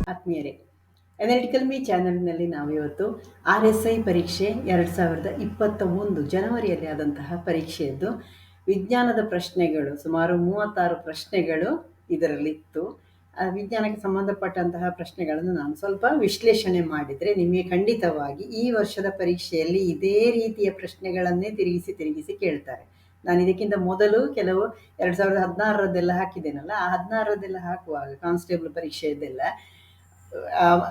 ಆತ್ಮೀಯರೇ, analytical me ಚಾನೆಲ್ನಲ್ಲಿ ನಾವಿವತ್ತು RSI ಪರೀಕ್ಷೆ 2021 ಜನವರಿಯಲ್ಲಿ ಆದಂತಹ ಪರೀಕ್ಷೆಯದ್ದು ವಿಜ್ಞಾನದ ಪ್ರಶ್ನೆಗಳು ಸುಮಾರು 36 ಪ್ರಶ್ನೆಗಳು ಇದರಲ್ಲಿತ್ತು. ವಿಜ್ಞಾನಕ್ಕೆ ಸಂಬಂಧಪಟ್ಟಂತಹ ಪ್ರಶ್ನೆಗಳನ್ನು ನಾನು ಸ್ವಲ್ಪ ವಿಶ್ಲೇಷಣೆ ಮಾಡಿದರೆ ನಿಮಗೆ ಖಂಡಿತವಾಗಿ ಈ ವರ್ಷದ ಪರೀಕ್ಷೆಯಲ್ಲಿ ಇದೇ ರೀತಿಯ ಪ್ರಶ್ನೆಗಳನ್ನೇ ತಿರುಗಿಸಿ ಕೇಳ್ತಾರೆ. ನಾನು ಇದಕ್ಕಿಂತ ಮೊದಲು ಕೆಲವು 2016ರದ್ದೆಲ್ಲ ಹಾಕಿದ್ದೇನಲ್ಲ, ಆ 16ರದ್ದೆಲ್ಲ ಹಾಕುವಾಗ ಕಾನ್ಸ್ಟೇಬಲ್ ಪರೀಕ್ಷೆಯದ್ದೆಲ್ಲ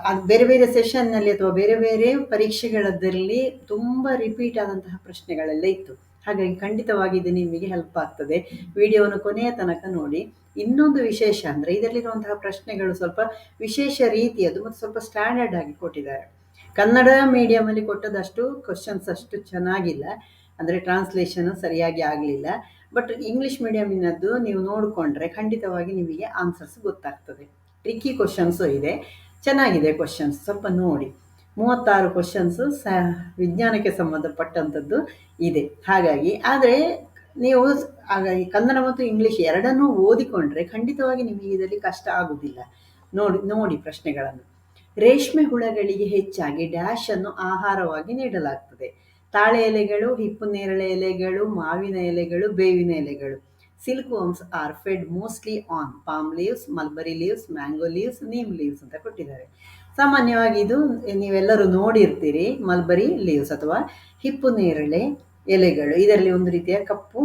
ಅದು ಬೇರೆ ಬೇರೆ ಸೆಷನ್ನಲ್ಲಿ ಅಥವಾ ಬೇರೆ ಬೇರೆ ಪರೀಕ್ಷೆಗಳದ್ದಲ್ಲಿ ತುಂಬ ರಿಪೀಟ್ ಆದಂತಹ ಪ್ರಶ್ನೆಗಳೆಲ್ಲ ಇತ್ತು. ಹಾಗಾಗಿ ಖಂಡಿತವಾಗಿ ಇದು ನಿಮಗೆ ಹೆಲ್ಪ್ ಆಗ್ತದೆ. ವಿಡಿಯೋವನ್ನು ಕೊನೆಯ ತನಕ ನೋಡಿ. ಇನ್ನೊಂದು ವಿಶೇಷ ಅಂದರೆ ಇದರಲ್ಲಿರುವಂತಹ ಪ್ರಶ್ನೆಗಳು ಸ್ವಲ್ಪ ವಿಶೇಷ ರೀತಿಯದು ಮತ್ತು ಸ್ವಲ್ಪ ಸ್ಟ್ಯಾಂಡರ್ಡ್ ಆಗಿ ಕೊಟ್ಟಿದ್ದಾರೆ. ಕನ್ನಡ ಮೀಡಿಯಮಲ್ಲಿ ಕೊಟ್ಟದಷ್ಟು ಕ್ವಶನ್ಸ್ ಅಷ್ಟು ಚೆನ್ನಾಗಿಲ್ಲ, ಅಂದರೆ ಟ್ರಾನ್ಸ್ಲೇಷನ್ ಸರಿಯಾಗಿ ಆಗಲಿಲ್ಲ. ಬಟ್ ಇಂಗ್ಲೀಷ್ ಮೀಡಿಯಮಿನದ್ದು ನೀವು ನೋಡಿಕೊಂಡ್ರೆ ಖಂಡಿತವಾಗಿ ನಿಮಗೆ ಆನ್ಸರ್ಸ್ ಗೊತ್ತಾಗ್ತದೆ. ಟ್ರಿಕ್ಕಿ ಕ್ವಶನ್ಸು ಇದೆ, ಚೆನ್ನಾಗಿದೆ ಕ್ವಶನ್ಸ್, ಸ್ವಲ್ಪ ನೋಡಿ. 36 ಕ್ವಶನ್ಸು ವಿಜ್ಞಾನಕ್ಕೆ ಸಂಬಂಧಪಟ್ಟಂಥದ್ದು ಇದೆ. ಹಾಗಾಗಿ ಆದರೆ ನೀವು ಹಾಗಾಗಿ ಕನ್ನಡ ಮತ್ತು ಇಂಗ್ಲೀಷ್ ಎರಡನ್ನೂ ಓದಿಕೊಂಡ್ರೆ ಖಂಡಿತವಾಗಿ ನಿಮಗೆ ಇದರಲ್ಲಿ ಕಷ್ಟ ಆಗುವುದಿಲ್ಲ. ನೋಡಿ ಪ್ರಶ್ನೆಗಳನ್ನು. ರೇಷ್ಮೆ ಹುಳಗಳಿಗೆ ಹೆಚ್ಚಾಗಿ ಡ್ಯಾಶ್ ಅನ್ನು ಆಹಾರವಾಗಿ ನೀಡಲಾಗ್ತದೆ. ತಾಳೆ ಎಲೆಗಳು, ಹಿಪ್ಪು ನೇರಳೆ ಎಲೆಗಳು, ಮಾವಿನ ಎಲೆಗಳು, ಬೇವಿನ ಎಲೆಗಳು. Silkworms are fed mostly on palm leaves, mulberry leaves, mango leaves, neem leaves ಅಂತ ಕೊಟ್ಟಿದ್ದಾರೆ. ಸಾಮಾನ್ಯವಾಗಿ ಇದು ನೀವೆಲ್ಲರೂ ನೋಡಿರ್ತೀರಿ, ಮಲ್ಬರಿ ಲೀವ್ಸ್ ಅಥವಾ ಹಿಪ್ಪು ನೇರಳೆ ಎಲೆಗಳು. ಇದರಲ್ಲಿ ಒಂದು ರೀತಿಯ ಕಪ್ಪು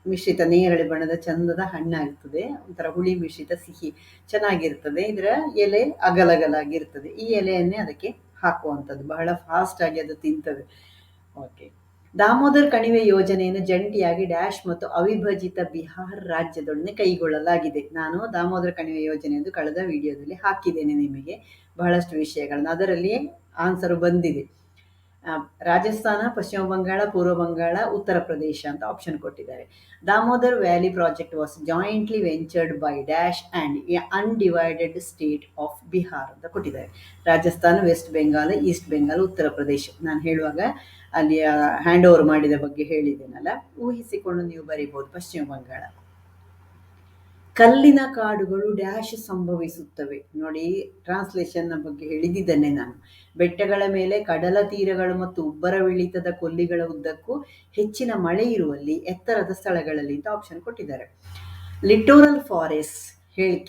ಮಿಶ್ರಿತ ನೇರಳೆ ಬಣ್ಣದ ಚಂದದ ಹಣ್ಣಾಗ್ತದೆ, ಒಂಥರ ಹುಳಿ ಮಿಶ್ರಿತ ಸಿಹಿ ಚೆನ್ನಾಗಿರ್ತದೆ. ಇದರ ಎಲೆ ಅಗಲಗಲಾಗಿರ್ತದೆ. ಈ ಎಲೆಯನ್ನೇ ಅದಕ್ಕೆ ಹಾಕುವಂಥದ್ದು, ಬಹಳ ಫಾಸ್ಟಾಗಿ ಅದು ತಿಂತದೆ. ಓಕೆ. ದಾಮೋದರ್ ಕಣಿವೆ ಯೋಜನೆಯನ್ನು ಜಂಟಿಯಾಗಿ ಡ್ಯಾಶ್ ಮತ್ತು ಅವಿಭಜಿತ ಬಿಹಾರ್ ರಾಜ್ಯದೊಡನೆ ಕೈಗೊಳ್ಳಲಾಗಿದೆ. ನಾನು ದಾಮೋದರ ಕಣಿವೆ ಯೋಜನೆಯನ್ನು ಕಳೆದ ವಿಡಿಯೋದಲ್ಲಿ ಹಾಕಿದ್ದೇನೆ ನಿಮಗೆ ಬಹಳಷ್ಟು ವಿಷಯಗಳನ್ನು. ಅದರಲ್ಲಿ ಆನ್ಸರು ಬಂದಿದೆ. ರಾಜಸ್ಥಾನ, ಪಶ್ಚಿಮ ಬಂಗಾಳ, ಪೂರ್ವ ಬಂಗಾಳ, ಉತ್ತರ ಪ್ರದೇಶ ಅಂತ ಆಪ್ಷನ್ ಕೊಟ್ಟಿದ್ದಾರೆ. Damodar valley project was jointly ventured by dash and undivided state of Bihar ಅಂತ ಕೊಟ್ಟಿದ್ದಾರೆ. Rajasthan, west Bengal, east Bengal, Uttar Pradesh. ನಾನು ಹೇಳುವಾಗ ಅಲ್ಲಿ ಹ್ಯಾಂಡ್ ಓವರ್ ಮಾಡಿದ ಬಗ್ಗೆ ಹೇಳಿದ್ದೇನಲ್ಲ, ಊಹಿಸಿಕೊಂಡು ನೀವು ಬರೀಬಹುದು. ಪಶ್ಚಿಮ ಬಂಗಾಳ. ಕಲ್ಲಿನ ಕಾಡುಗಳು ಡ್ಯಾಶ್ ಸಂಭವಿಸುತ್ತವೆ. ನೋಡಿ, ಟ್ರಾನ್ಸ್ಲೇಷನ್ನ ಬಗ್ಗೆ ಹೇಳಿದ್ದೇನೆ ನಾನು. ಬೆಟ್ಟಗಳ ಮೇಲೆ, ಕಡಲ ತೀರಗಳು ಮತ್ತು ಉಬ್ಬರವಿಳಿತದ ಕೊಲ್ಲಿಗಳ ಉದ್ದಕ್ಕೂ ಹೆಚ್ಚಿನ ಮಳೆ ಇರುವಲ್ಲಿ, ಎತ್ತರದ ಸ್ಥಳಗಳಲ್ಲಿ ಅಂತ ಆಪ್ಷನ್ ಕೊಟ್ಟಿದ್ದಾರೆ. ಲಿಟೋರಲ್ ಫಾರೆಸ್ಟ್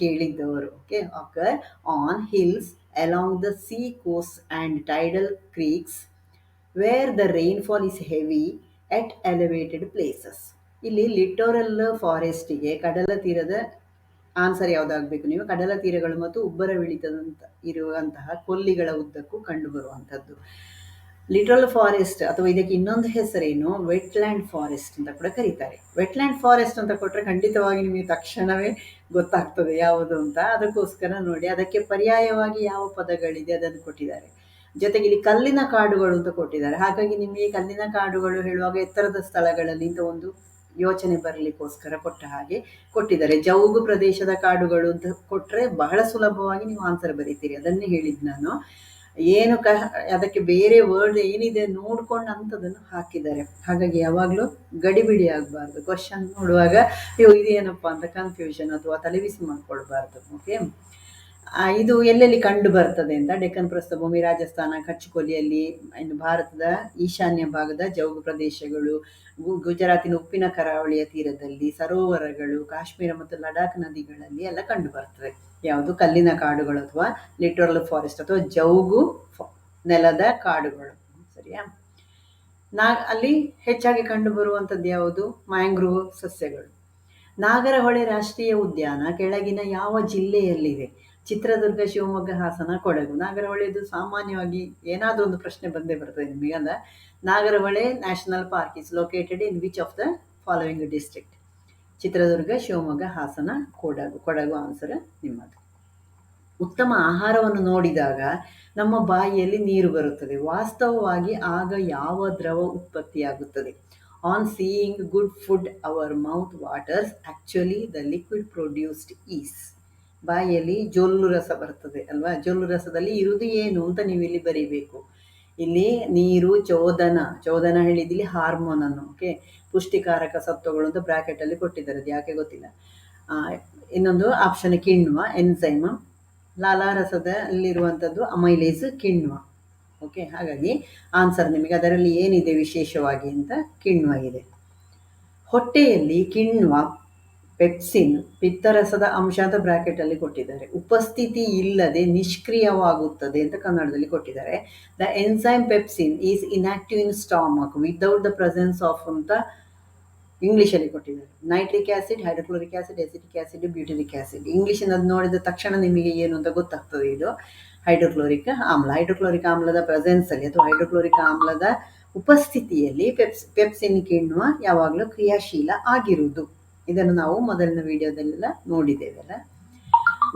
ಕೇಳಿದ್ದವರು. Okay. Occur on hills along the sea coast and tidal creeks where the rainfall is heavy at elevated places. ಇಲ್ಲಿ ಲಿಟೋರಲ್ ಫಾರೆಸ್ಟಿಗೆ ಕಡಲ ತೀರದ ಆನ್ಸರ್ ಯಾವುದಾಗಬೇಕು ನೀವು? ಕಡಲ ತೀರಗಳು ಮತ್ತು ಉಬ್ಬರವಿಳಿತದಂತ ಇರುವಂತಹ ಕೊಲ್ಲಿಗಳ ಉದ್ದಕ್ಕೂ ಕಂಡುಬರುವಂಥದ್ದು ಲಿಟರಲ್ ಫಾರೆಸ್ಟ್. ಅಥವಾ ಇದಕ್ಕೆ ಇನ್ನೊಂದು ಹೆಸರೇನು, ವೆಟ್ಲ್ಯಾಂಡ್ ಫಾರೆಸ್ಟ್ ಅಂತ ಕೂಡ ಕರೀತಾರೆ. ವೆಟ್ಲ್ಯಾಂಡ್ ಫಾರೆಸ್ಟ್ ಅಂತ ಕೊಟ್ಟರೆ ಖಂಡಿತವಾಗಿ ನಿಮಗೆ ತಕ್ಷಣವೇ ಗೊತ್ತಾಗ್ತದೆ ಯಾವುದು ಅಂತ. ಅದಕ್ಕೋಸ್ಕರ ನೋಡಿ, ಅದಕ್ಕೆ ಪರ್ಯಾಯವಾಗಿ ಯಾವ ಪದಗಳಿದೆ ಅದನ್ನು ಕೊಟ್ಟಿದ್ದಾರೆ. ಜೊತೆಗೆ ಇಲ್ಲಿ ಕಲ್ಲಿನ ಕಾಡುಗಳು ಅಂತ ಕೊಟ್ಟಿದ್ದಾರೆ. ಹಾಗಾಗಿ ನಿಮಗೆ ಕಲ್ಲಿನ ಕಾಡುಗಳು ಹೇಳುವಾಗ ಎತ್ತರದ ಸ್ಥಳಗಳಲ್ಲಿ ಅಂತ ಒಂದು ಯೋಚನೆ ಬರಲಿಕ್ಕೋಸ್ಕರ ಕೊಟ್ಟ ಹಾಗೆ ಕೊಟ್ಟಿದ್ದಾರೆ. ಜೌಗು ಪ್ರದೇಶದ ಕಾಡುಗಳು ಅಂತ ಕೊಟ್ಟರೆ ಬಹಳ ಸುಲಭವಾಗಿ ನೀವು ಆನ್ಸರ್ ಬರೀತೀರಿ. ಅದನ್ನೇ ಹೇಳಿದ್ದು ನಾನು. ಏನು ಅದಕ್ಕೆ ಬೇರೆ ವರ್ಡ್ ಏನಿದೆ ನೋಡ್ಕೊಂಡು ಅಂಥದನ್ನು ಹಾಕಿದ್ದಾರೆ. ಹಾಗಾಗಿ ಯಾವಾಗಲೂ ಗಡಿಬಿಡಿ ಆಗಬಾರ್ದು. ಕ್ವಶನ್ ನೋಡುವಾಗ ಇದೇನಪ್ಪ ಅಂತ ಕನ್ಫ್ಯೂಷನ್ ಅಥವಾ ತಲೆಬಿಸಿ ಮಾಡ್ಕೊಳ್ಬಾರ್ದು. ಓಕೆ. ಇದು ಎಲ್ಲೆಲ್ಲಿ ಕಂಡು ಬರ್ತದೆ ಅಂತ, ಡೆಕ್ಕನ್ ಪ್ರಸ್ಥಭೂಮಿ, ರಾಜಸ್ಥಾನ, ಕಚ್ ಕೊಲ್ಲಿಯಲ್ಲಿ, ಇನ್ನು ಭಾರತದ ಈಶಾನ್ಯ ಭಾಗದ ಜೌಗು ಪ್ರದೇಶಗಳು, ಗುಜರಾತಿನ ಉಪ್ಪಿನ ಕರಾವಳಿಯ ತೀರದಲ್ಲಿ, ಸರೋವರಗಳು, ಕಾಶ್ಮೀರ ಮತ್ತು ಲಡಾಖ್ ನದಿಗಳಲ್ಲಿ ಎಲ್ಲ ಕಂಡು ಬರ್ತದೆ. ಯಾವುದು? ಕಲ್ಲಿನ ಕಾಡುಗಳು ಅಥವಾ ಲಿಟರಲ್ ಫಾರೆಸ್ಟ್ ಅಥವಾ ಜೌಗು ನೆಲದ ಕಾಡುಗಳು. ಸರಿಯಾ? ಅಲ್ಲಿ ಹೆಚ್ಚಾಗಿ ಕಂಡು ಬರುವಂಥದ್ದು ಯಾವುದು? ಮ್ಯಾಂಗ್ರೋವ್ ಸಸ್ಯಗಳು. ನಾಗರಹೊಳೆ ರಾಷ್ಟ್ರೀಯ ಉದ್ಯಾನ ಕೆಳಗಿನ ಯಾವ ಜಿಲ್ಲೆಯಲ್ಲಿದೆ? ಚಿತ್ರದುರ್ಗ, ಶಿವಮೊಗ್ಗ, ಹಾಸನ, ಕೊಡಗು. ನಾಗರಹೊಳೆದು ಸಾಮಾನ್ಯವಾಗಿ ಏನಾದರೂ ಒಂದು ಪ್ರಶ್ನೆ ಬಂದೇ ಬರ್ತದೆ ನಿಮಗೆ. ಅಲ್ಲ, Nagarhole national park is located in which of the following district? Chitradurga, Shivamogga, Hassan, Kodagu answer ನಿಮ್ಮದು. ಉತ್ತಮ ಆಹಾರವನ್ನು ನೋಡಿದಾಗ ನಮ್ಮ ಬಾಯಿಯಲ್ಲಿ ನೀರು ಬರುತ್ತದೆ. ವಾಸ್ತವವಾಗಿ ಆಗ ಯಾವ ದ್ರವ ಉತ್ಪತ್ತಿಯಾಗುತ್ತದೆ? On seeing good food our mouth waters, actually the liquid produced is. ಬಾಯಿಯಲ್ಲಿ ಜೊಲ್ಲು ರಸ ಬರ್ತದೆ ಅಲ್ವಾ? ಜೊಲ್ಲು ರಸದಲ್ಲಿ ಇರುವುದು ಏನು ಅಂತ ನೀವು ಇಲ್ಲಿ ಬರೀಬೇಕು. ಇಲ್ಲಿ ನೀರು, ಚೋದನ ಹೇಳಿದಿಲ್ಲಿ ಹಾರ್ಮೋನ್ ಅನ್ನು. ಓಕೆ. ಪುಷ್ಟಿಕಾರಕ ಸತ್ವಗಳು ಅಂತ ಬ್ರಾಕೆಟಲ್ಲಿ ಕೊಟ್ಟಿದ್ದಾರೆ, ಅದು ಯಾಕೆ ಗೊತ್ತಿಲ್ಲ. ಇನ್ನೊಂದು ಆಪ್ಷನ್ ಕಿಣ್ವ, ಎನ್ಸೈಮ್. ಲಾಲಾರಸದ ಅಲ್ಲಿರುವಂಥದ್ದು ಅಮೈಲೇಸ್ ಕಿಣ್ವ. ಓಕೆ, ಹಾಗಾಗಿ ಆನ್ಸರ್ ನಿಮಗೆ ಅದರಲ್ಲಿ ಏನಿದೆ ವಿಶೇಷವಾಗಿ ಅಂತ ಕಿಣ್ವ ಇದೆ. ಹೊಟ್ಟೆಯಲ್ಲಿ ಕಿಣ್ವ, ಪೆಪ್ಸಿನ್, ಪಿತ್ತರಸದ ಅಂಶ ಅಂತ ಬ್ರಾಕೆಟಲ್ಲಿ ಕೊಟ್ಟಿದ್ದಾರೆ. ಉಪಸ್ಥಿತಿ ಇಲ್ಲದೆ ನಿಷ್ಕ್ರಿಯವಾಗುತ್ತದೆ ಅಂತ ಕನ್ನಡದಲ್ಲಿ ಕೊಟ್ಟಿದ್ದಾರೆ. The enzyme pepsin is inactive in stomach without the presence of ಅಂತ ಇಂಗ್ಲೀಷಲ್ಲಿ ಕೊಟ್ಟಿದ್ದಾರೆ. Nitric acid, hydrochloric acid, acetic acid, butyric acid. ಇಂಗ್ಲೀಷಿನದು ನೋಡಿದ ತಕ್ಷಣ ನಿಮಗೆ ಏನು ಅಂತ ಗೊತ್ತಾಗ್ತದೆ. ಇದು ಹೈಡ್ರೋಕ್ಲೋರಿಕ್ ಆಮ್ಲ. ಹೈಡ್ರೋಕ್ಲೋರಿಕ್ ಆಮ್ಲದ ಪ್ರೆಸೆನ್ಸಲ್ಲಿ ಅಥವಾ ಹೈಡ್ರೋಕ್ಲೋರಿಕ್ ಆಮ್ಲದ ಉಪಸ್ಥಿತಿಯಲ್ಲಿ ಪೆಪ್ಸಿನ್ ಕಿಣ್ವ ಯಾವಾಗಲೂ ಕ್ರಿಯಾಶೀಲ ಆಗಿರುವುದು. ಇದನ್ನು ನಾವು ಮೊದಲಿನ ವಿಡಿಯೋದಲ್ಲೆಲ್ಲ ನೋಡಿದ್ದೇವೆಲ್ಲ.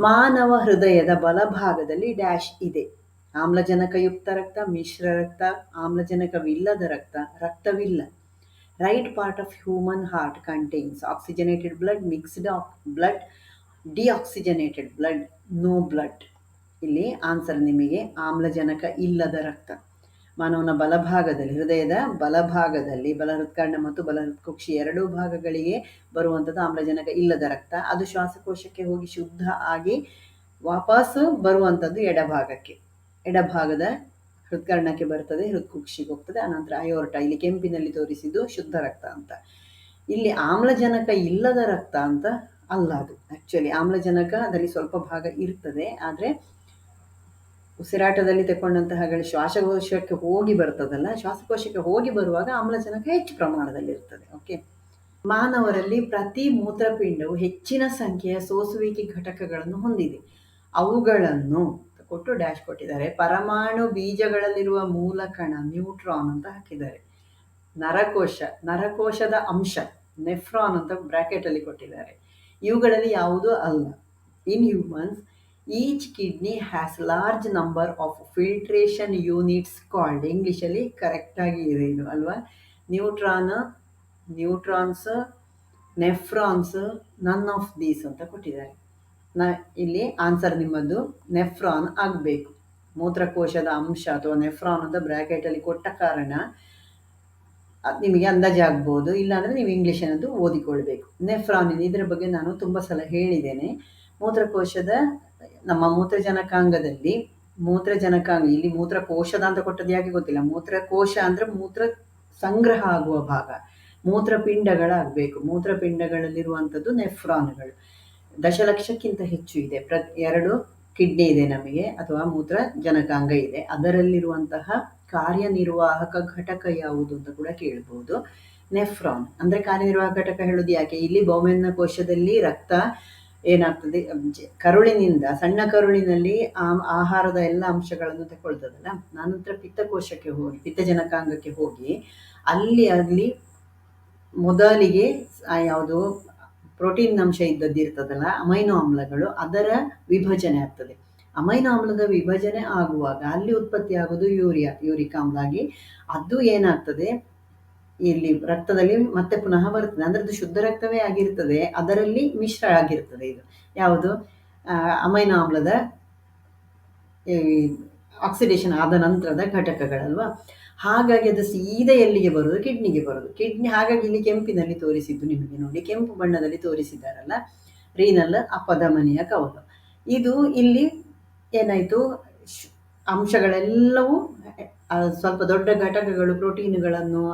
ಮಾನವ ಹೃದಯದ ಬಲಭಾಗದಲ್ಲಿ ಡ್ಯಾಶ್ ಇದೆ. ಆಮ್ಲಜನಕಯುಕ್ತ ರಕ್ತ, ಮಿಶ್ರ ರಕ್ತ, ಆಮ್ಲಜನಕವಿಲ್ಲದ ರಕ್ತ, ರಕ್ತವಿಲ್ಲ. Right part of human heart contains oxygenated blood, mixed blood, deoxygenated blood, no blood. ಇಲ್ಲಿ ಆನ್ಸರ್ ನಿಮಗೆ ಆಮ್ಲಜನಕ ಇಲ್ಲದ ರಕ್ತ. ಮಾನವನ ಬಲಭಾಗದಲ್ಲಿ, ಹೃದಯದ ಬಲಭಾಗದಲ್ಲಿ, ಬಲಹೃತ್ಕರ್ಣ ಮತ್ತು ಬಲಹೃತ್ಕುಕ್ಷಿ ಎರಡೂ ಭಾಗಗಳಿಗೆ ಬರುವಂಥದ್ದು ಆಮ್ಲಜನಕ ಇಲ್ಲದ ರಕ್ತ. ಅದು ಶ್ವಾಸಕೋಶಕ್ಕೆ ಹೋಗಿ ಶುದ್ಧ ಆಗಿ ವಾಪಸ್ ಬರುವಂಥದ್ದು ಎಡಭಾಗದ ಹೃತ್ಕರ್ಣಕ್ಕೆ ಬರ್ತದೆ, ಹೃತ್ಕುಕ್ಷಿಗೆ ಹೋಗ್ತದೆ, ಅನಂತರ ಅಯೋರ್ಟ. ಇಲ್ಲಿ ಕೆಂಪಿನಲ್ಲಿ ತೋರಿಸಿದ್ದು ಶುದ್ಧ ರಕ್ತ ಅಂತ. ಇಲ್ಲಿ ಆಮ್ಲಜನಕ ಇಲ್ಲದ ರಕ್ತ ಅಂತ ಅಲ್ಲ. ಅದು ಆ್ಯಕ್ಚುಲಿ ಆಮ್ಲಜನಕ ಅದರಲ್ಲಿ ಸ್ವಲ್ಪ ಭಾಗ ಇರ್ತದೆ, ಆದರೆ ಉಸಿರಾಟದಲ್ಲಿ ತಗೊಂಡಂತಹ ಶ್ವಾಸಕೋಶಕ್ಕೆ ಹೋಗಿ ಬರ್ತದಲ್ಲ, ಶ್ವಾಸಕೋಶಕ್ಕೆ ಹೋಗಿ ಬರುವಾಗ ಆಮ್ಲಜನಕ ಹೆಚ್ಚು ಪ್ರಮಾಣದಲ್ಲಿ ಇರ್ತದೆ. ಓಕೆ, ಮಾನವರಲ್ಲಿ ಪ್ರತಿ ಮೂತ್ರಪಿಂಡವು ಹೆಚ್ಚಿನ ಸಂಖ್ಯೆಯ ಸೋಸುವಿಕೆ ಘಟಕಗಳನ್ನು ಹೊಂದಿದೆ. ಅವುಗಳನ್ನು ಕೊಟ್ಟು ಡ್ಯಾಶ್ ಕೊಟ್ಟಿದ್ದಾರೆ. ಪರಮಾಣು ಬೀಜಗಳಲ್ಲಿರುವ ಮೂಲ ಕಣ ನ್ಯೂಟ್ರಾನ್ ಅಂತ ಹಾಕಿದ್ದಾರೆ. ನರಕೋಶದ ಅಂಶ ನೆಫ್ರಾನ್ ಅಂತ ಬ್ರಾಕೆಟಲ್ಲಿ ಕೊಟ್ಟಿದ್ದಾರೆ. ಇವುಗಳಲ್ಲಿ ಯಾವುದೂ ಅಲ್ಲ. In humans each kidney has large number of filtration units called. ಇಂಗ್ಲೀಷಲ್ಲಿ ಕರೆಕ್ಟಾಗಿ ಇದೆ ಇದು ಅಲ್ವಾ. Neutrons, nephrons, none of these ಅಂತ ಕೊಟ್ಟಿದ್ದಾರೆ. ಇಲ್ಲಿ ಆನ್ಸರ್ ನಿಮ್ಮದು ನೆಫ್ರಾನ್ ಆಗಬೇಕು. ಮೂತ್ರಕೋಶದ ಅಂಶ ಅಥವಾ ನೆಫ್ರಾನ್ ಅಂತ ಬ್ರಾಕೆಟಲ್ಲಿ ಕೊಟ್ಟ ಕಾರಣ ನಿಮಗೆ ಅಂದಾಜಾಗ್ಬೋದು. ಇಲ್ಲಾಂದರೆ ನೀವು ಇಂಗ್ಲೀಷನ್ನದು ಓದಿಕೊಳ್ಬೇಕು. ನೆಫ್ರಾನ್ ಇದರ ಬಗ್ಗೆ ನಾನು ತುಂಬ ಸಲ ಹೇಳಿದ್ದೇನೆ. ಮೂತ್ರಕೋಶದ ನಮ್ಮ ಮೂತ್ರಜನಕಾಂಗದಲ್ಲಿ ಇಲ್ಲಿ ಮೂತ್ರಕೋಶದ ಅಂತ ಕೊಟ್ಟದ್ದು ಯಾಕೆ ಗೊತ್ತಿಲ್ಲ. ಮೂತ್ರಕೋಶ ಅಂದರೆ ಮೂತ್ರ ಸಂಗ್ರಹ ಆಗುವ ಭಾಗ, ಮೂತ್ರಪಿಂಡಗಳಾಗಬೇಕು. ಮೂತ್ರಪಿಂಡಗಳಲ್ಲಿರುವಂಥದ್ದು ನೆಫ್ರಾನ್ಗಳು 10,00,000ಕ್ಕಿಂತ ಹೆಚ್ಚು ಇದೆ. 2 ಕಿಡ್ನಿ ಇದೆ ನಮಗೆ, ಅಥವಾ ಮೂತ್ರ ಜನಕಾಂಗ ಇದೆ. ಅದರಲ್ಲಿರುವಂತಹ ಕಾರ್ಯನಿರ್ವಾಹಕ ಘಟಕ ಯಾವುದು ಅಂತ ಕೂಡ ಕೇಳ್ಬೋದು. ನೆಫ್ರಾನ್ ಅಂದರೆ ಕಾರ್ಯನಿರ್ವಾಹಕ ಘಟಕ ಹೇಳೋದು ಯಾಕೆ, ಇಲ್ಲಿ ಬಹುಮೆನ್ನ ಕೋಶದಲ್ಲಿ ರಕ್ತ ಏನಾಗ್ತದೆ, ಕರುಳಿನಿಂದ, ಸಣ್ಣ ಕರುಳಿನಲ್ಲಿ ಆಹಾರದ ಎಲ್ಲ ಅಂಶಗಳನ್ನು ತಗೊಳ್ತದಲ್ಲ, ನಂತರ ಪಿತ್ತಕೋಶಕ್ಕೆ ಹೋಗಿ, ಪಿತ್ತಜನಕಾಂಗಕ್ಕೆ ಹೋಗಿ ಅಲ್ಲಿ ಮೊದಲಿಗೆ ಯಾವುದು ಪ್ರೋಟೀನ್ ಅಂಶ ಇರ್ತದಲ್ಲ, ಅಮೈನೋ ಆಮ್ಲಗಳು, ಅದರ ವಿಭಜನೆ ಆಗ್ತದೆ. ಅಮೈನೋ ಆಮ್ಲದ ವಿಭಜನೆ ಆಗುವಾಗ ಅಲ್ಲಿ ಉತ್ಪತ್ತಿ ಆಗೋದು ಯೂರಿಕ್ ಆಮ್ಲ ಆಗಿ ಅದು ಏನಾಗ್ತದೆ, ಇಲ್ಲಿ ರಕ್ತದಲ್ಲಿ ಮತ್ತೆ ಪುನಃ ಬರ್ತದೆ. ಅಂದರೆ ಅದು ಶುದ್ಧ ರಕ್ತವೇ ಆಗಿರ್ತದೆ, ಅದರಲ್ಲಿ ಮಿಶ್ರ ಆಗಿರ್ತದೆ. ಇದು ಯಾವುದು ಅಮೈನೋ ಆಮ್ಲದ ಆಕ್ಸಿಡೇಷನ್ ಆದ ನಂತರದ ಘಟಕಗಳಲ್ವಾ. ಹಾಗಾಗಿ ಅದು ಸೀದಾ ಎಲ್ಲಿಗೆ ಬರೋದು, ಕಿಡ್ನಿಗೆ ಬರೋದು. ಹಾಗಾಗಿ ಇಲ್ಲಿ ಕೆಂಪಿನಲ್ಲಿ ತೋರಿಸಿದ್ದು ನಿಮಗೆ ನೋಡಿ, ಕೆಂಪು ಬಣ್ಣದಲ್ಲಿ ತೋರಿಸಿದ್ದಾರಲ್ಲ, ರೀನಲ್ ಅಪಧಮನಿಯ ಕವಲು. ಇದು ಇಲ್ಲಿ ಏನಾಯಿತು, ಅಂಶಗಳೆಲ್ಲವೂ ಸ್ವಲ್ಪ ದೊಡ್ಡ ಘಟಕಗಳು, ಪ್ರೋಟೀನುಗಳನ್ನು,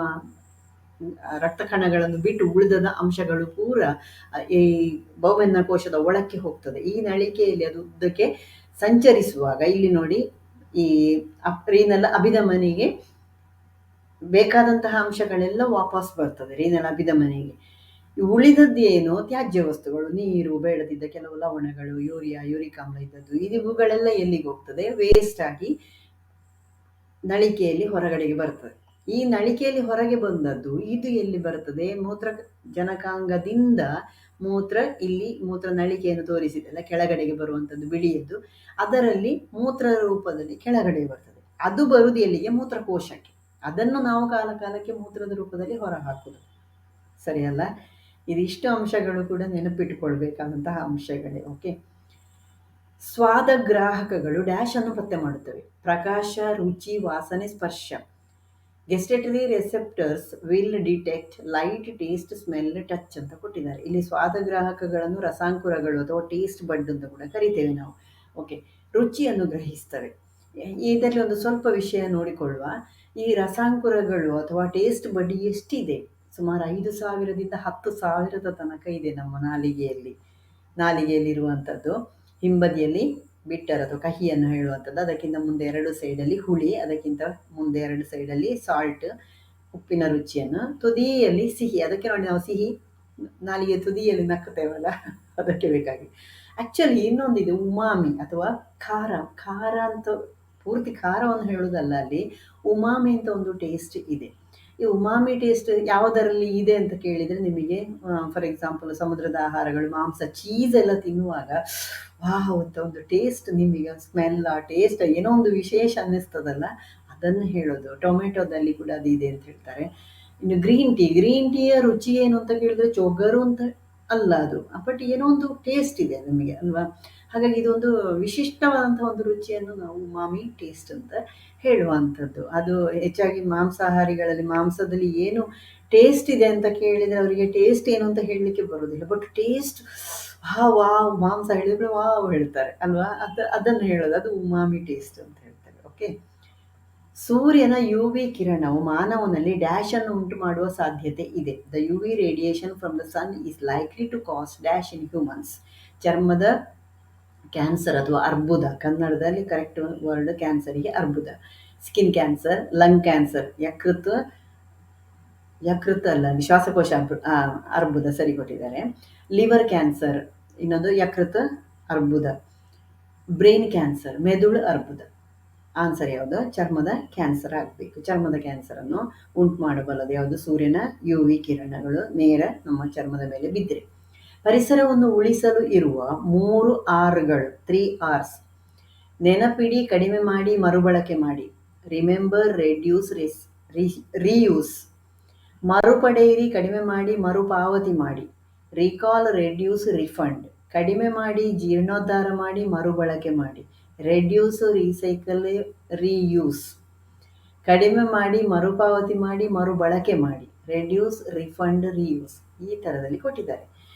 ರಕ್ತ ಕಣಗಳನ್ನು ಬಿಟ್ಟು ಉಳಿದ ಅಂಶಗಳು ಪೂರ ಈ ಬಹುಮೆನ್ನ ಕೋಶದ ಒಳಕ್ಕೆ ಹೋಗ್ತದೆ. ಈ ನಳಿಕೆಯಲ್ಲಿ ಅದು ಉದ್ದಕ್ಕೆ ಸಂಚರಿಸುವಾಗ ಇಲ್ಲಿ ನೋಡಿ, ಈ ರೀನಲ್ ಅಭಿಧಮನಿಗೆ ಬೇಕಾದಂತಹ ಅಂಶಗಳೆಲ್ಲ ವಾಪಸ್ ಬರ್ತದೆ ರೀನಲ್ ಅಭಿಧಮನಿಗೆ. ಉಳಿದದ್ದೇನು ತ್ಯಾಜ್ಯ ವಸ್ತುಗಳು, ನೀರು, ಬೇಡದಿದ್ದ ಕೆಲವು ಲವಣಗಳು, ಯೂರಿಕ್ ಆಮ್ಲ ಇದ್ದದ್ದು, ಇವುಗಳೆಲ್ಲ ಎಲ್ಲಿಗೆ ಹೋಗ್ತದೆ, ವೇಸ್ಟ್ ಆಗಿ ನಳಿಕೆಯಲ್ಲಿ ಹೊರಗಡೆಗೆ ಬರ್ತದೆ. ಈ ನಳಿಕೆಯಲ್ಲಿ ಹೊರಗೆ ಬಂದದ್ದು ಇದು ಎಲ್ಲಿ ಬರ್ತದೆ, ಮೂತ್ರ ಜನಕಾಂಗದಿಂದ ಇಲ್ಲಿ ಮೂತ್ರ ನಳಿಕೆಯನ್ನು ತೋರಿಸಿದೆಲ್ಲ ಕೆಳಗಡೆಗೆ ಬರುವಂಥದ್ದು ಬಿಳಿಯದ್ದು, ಅದರಲ್ಲಿ ಮೂತ್ರ ರೂಪದಲ್ಲಿ ಕೆಳಗಡೆ ಬರ್ತದೆ. ಅದು ಬರುವುದು ಎಲ್ಲಿಗೆ, ಮೂತ್ರಕೋಶಕ್ಕೆ. ಅದನ್ನು ನಾವು ಕಾಲಕ್ಕೆ ಮೂತ್ರದ ರೂಪದಲ್ಲಿ ಹೊರ ಹಾಕುವುದು, ಸರಿಯಲ್ಲ. ಇದಿಷ್ಟು ಅಂಶಗಳು ಕೂಡ ನೆನಪಿಟ್ಟುಕೊಳ್ಬೇಕಾದಂತಹ ಅಂಶಗಳೇ. ಓಕೆ, ಸ್ವಾದಗ್ರಾಹಕಗಳು ಡ್ಯಾಶ್ ಅನ್ನು ಪತ್ತೆ ಮಾಡುತ್ತವೆ. ಪ್ರಕಾಶ, ರುಚಿ, ವಾಸನೆ, ಸ್ಪರ್ಶ. Gustatory receptors will detect light, taste, smell, touch ಅಂತ ಕೊಟ್ಟಿದ್ದಾರೆ. ಇಲ್ಲಿ ಸ್ವಾದಗ್ರಾಹಕಗಳನ್ನು ರಸಾಂಕುರಗಳು ಅಥವಾ ಟೇಸ್ಟ್ ಬಡ್ ಅಂತ ಕೂಡ ಕರಿತೇವೆ ನಾವು. ಓಕೆ, ರುಚಿಯನ್ನು ಗ್ರಹಿಸ್ತವೆ. ಇದರಲ್ಲಿ ಒಂದು ಸ್ವಲ್ಪ ವಿಷಯ ನೋಡಿಕೊಳ್ಳುವ. ಈ ರಸಾಂಕುರಗಳು ಅಥವಾ ಟೇಸ್ಟ್ ಬಡಿ ಎಷ್ಟಿದೆ? ಸುಮಾರು 5,000ದಿಂದ 10,000 ತನಕ ಇದೆ ನಮ್ಮ ನಾಲಿಗೆಯಲ್ಲಿರುವಂಥದ್ದು. ಹಿಂಬದಿಯಲ್ಲಿ ಬಿಟ್ಟರ್ ಅಥವಾ ಕಹಿಯನ್ನು ಹೇಳುವಂಥದ್ದು, ಅದಕ್ಕಿಂತ ಮುಂದೆ 2 ಸೈಡಲ್ಲಿ ಹುಳಿ, ಅದಕ್ಕಿಂತ ಮುಂದೆ 2 ಸೈಡಲ್ಲಿ ಸಾಲ್ಟ್, ಉಪ್ಪಿನ ರುಚಿಯನ್ನು, ತುದಿಯಲ್ಲಿ ಸಿಹಿ. ಅದಕ್ಕೆ ನೋಡಿ ನಾವು ಸಿಹಿ ನಾಲಿಗೆ ತುದಿಯಲ್ಲಿ ನಕ್ಕುತ್ತೇವಲ್ಲ, ಅದಕ್ಕೆ ಬೇಕಾಗಿ. ಆ್ಯಕ್ಚುಲಿ ಇನ್ನೊಂದಿದೆ, ಉಮಾಮಿ ಅಥವಾ ಖಾರ ಅಂತ ಪೂರ್ತಿ ಖಾರವನ್ನು ಹೇಳೋದಲ್ಲ, ಅಲ್ಲಿ ಉಮಾಮಿ ಅಂತ ಒಂದು ಟೇಸ್ಟ್ ಇದೆ. ಈ ಉಮಾಮಿ ಟೇಸ್ಟ್ ಯಾವುದರಲ್ಲಿ ಇದೆ ಅಂತ ಕೇಳಿದರೆ ನಿಮಗೆ, ಫಾರ್ ಎಕ್ಸಾಂಪಲ್ ಸಮುದ್ರದ ಆಹಾರಗಳು, ಮಾಂಸ, ಚೀಸ್ ಎಲ್ಲ ತಿನ್ನುವಾಗ ವಾಹ್ ಅಂತ ಒಂದು ಟೇಸ್ಟ್, ನಿಮಗೆ ಸ್ಮೆಲ್, ಆ ಟೇಸ್ಟ್ ಏನೋ ಒಂದು ವಿಶೇಷ ಅನ್ನಿಸ್ತದಲ್ಲ, ಅದನ್ನು ಹೇಳೋದು. ಟೊಮೆಟೊದಲ್ಲಿ ಕೂಡ ಅದು ಇದೆ ಅಂತ ಹೇಳ್ತಾರೆ. ಇನ್ನು ಗ್ರೀನ್ ಟೀಯ ರುಚಿ ಏನು ಅಂತ ಕೇಳಿದ್ರೆ ಚೊಗರು ಅಂತ ಅಲ್ಲ ಅದು, ಬಟ್ ಏನೋ ಒಂದು ಟೇಸ್ಟ್ ಇದೆ ನಮಗೆ ಅಲ್ವಾ. ಹಾಗಾಗಿ ಇದೊಂದು ವಿಶಿಷ್ಟವಾದಂಥ ಒಂದು ರುಚಿಯನ್ನು ನಾವು ಉಮಾಮಿ ಟೇಸ್ಟ್ ಅಂತ ಹೇಳುವಂಥದ್ದು. ಅದು ಹೆಚ್ಚಾಗಿ ಮಾಂಸಾಹಾರಿಗಳಲ್ಲಿ, ಮಾಂಸದಲ್ಲಿ ಏನು ಟೇಸ್ಟ್ ಇದೆ ಅಂತ ಕೇಳಿದರೆ ಅವರಿಗೆ ಟೇಸ್ಟ್ ಏನು ಅಂತ ಹೇಳಲಿಕ್ಕೆ ಬರೋದಿಲ್ಲ, ಬಟ್ ಟೇಸ್ಟ್ ವಾವ್, ಮಾಂಸ ಹೇಳಿದ್ರೆ ವಾವ್ ಹೇಳ್ತಾರೆ ಅಲ್ವಾ. ಅದನ್ನು ಹೇಳೋದು, ಅದು ಉಮಾಮಿ ಟೇಸ್ಟ್ ಅಂತ ಹೇಳ್ತಾರೆ. ಓಕೆ, ಸೂರ್ಯನ UV ಕಿರಣವು ಮಾನವನಲ್ಲಿ ಡ್ಯಾಶ್ ಅನ್ನು ಉಂಟು ಮಾಡುವ ಸಾಧ್ಯತೆ ಇದೆ. The UV radiation from the sun is likely to cause dash in humans. ಚರ್ಮದ ಕ್ಯಾನ್ಸರ್ ಅಥವಾ ಅರ್ಬುದ, ಕನ್ನಡದಲ್ಲಿ ಕರೆಕ್ಟ್ ವರ್ಡ್ ಕ್ಯಾನ್ಸರಿಗೆ ಅರ್ಬುದ. ಸ್ಕಿನ್ ಕ್ಯಾನ್ಸರ್, ಲಂಗ್ ಕ್ಯಾನ್ಸರ್, ಯಕೃತ್ ಅಲ್ಲ, ಶ್ವಾಸಕೋಶ ಅರ್ಬುದ ಸರಿ ಕೊಟ್ಟಿದ್ದಾರೆ. ಲಿವರ್ ಕ್ಯಾನ್ಸರ್, ಇನ್ನೊಂದು ಯಕೃತ್ ಅರ್ಬುದ. ಬ್ರೈನ್ ಕ್ಯಾನ್ಸರ್, ಮೆದುಳು ಅರ್ಬುದ. ಆನ್ಸರ್ ಯಾವುದು? ಚರ್ಮದ ಕ್ಯಾನ್ಸರ್ ಆಗಬೇಕು. ಚರ್ಮದ ಕ್ಯಾನ್ಸರನ್ನು ಉಂಟು ಮಾಡಬಲ್ಲದು ಯಾವುದು? ಸೂರ್ಯನ UV ಕಿರಣಗಳು ನೇರ ನಮ್ಮ ಚರ್ಮದ ಮೇಲೆ ಬಿದ್ದರೆ. ಪರಿಸರವನ್ನು ಉಳಿಸಲು ಇರುವ 3 Rಗಳು, 3 Rs. ನೆನಪಿಡಿ, ಕಡಿಮೆ ಮಾಡಿ, ಮರುಬಳಕೆ ಮಾಡಿ. Remember, reduce, reuse. ಮರುಪಡೆಯಿರಿ, ಕಡಿಮೆ ಮಾಡಿ, ಮರುಪಾವತಿ ಮಾಡಿ. Recall, reduce, refund. ಕಡಿಮೆ ಮಾಡಿ, ಜೀರ್ಣೋದ್ಧಾರ ಮಾಡಿ, ಮರುಬಳಕೆ ಮಾಡಿ. Reduce, recycle, reuse. ಕಡಿಮೆ ಮಾಡಿ, ಮರುಪಾವತಿ ಮಾಡಿ, ಮರುಬಳಕೆ ಮಾಡಿ. Reduce, refund, reuse. ಈ ಥರದಲ್ಲಿ ಕೊಟ್ಟಿದ್ದಾರೆ.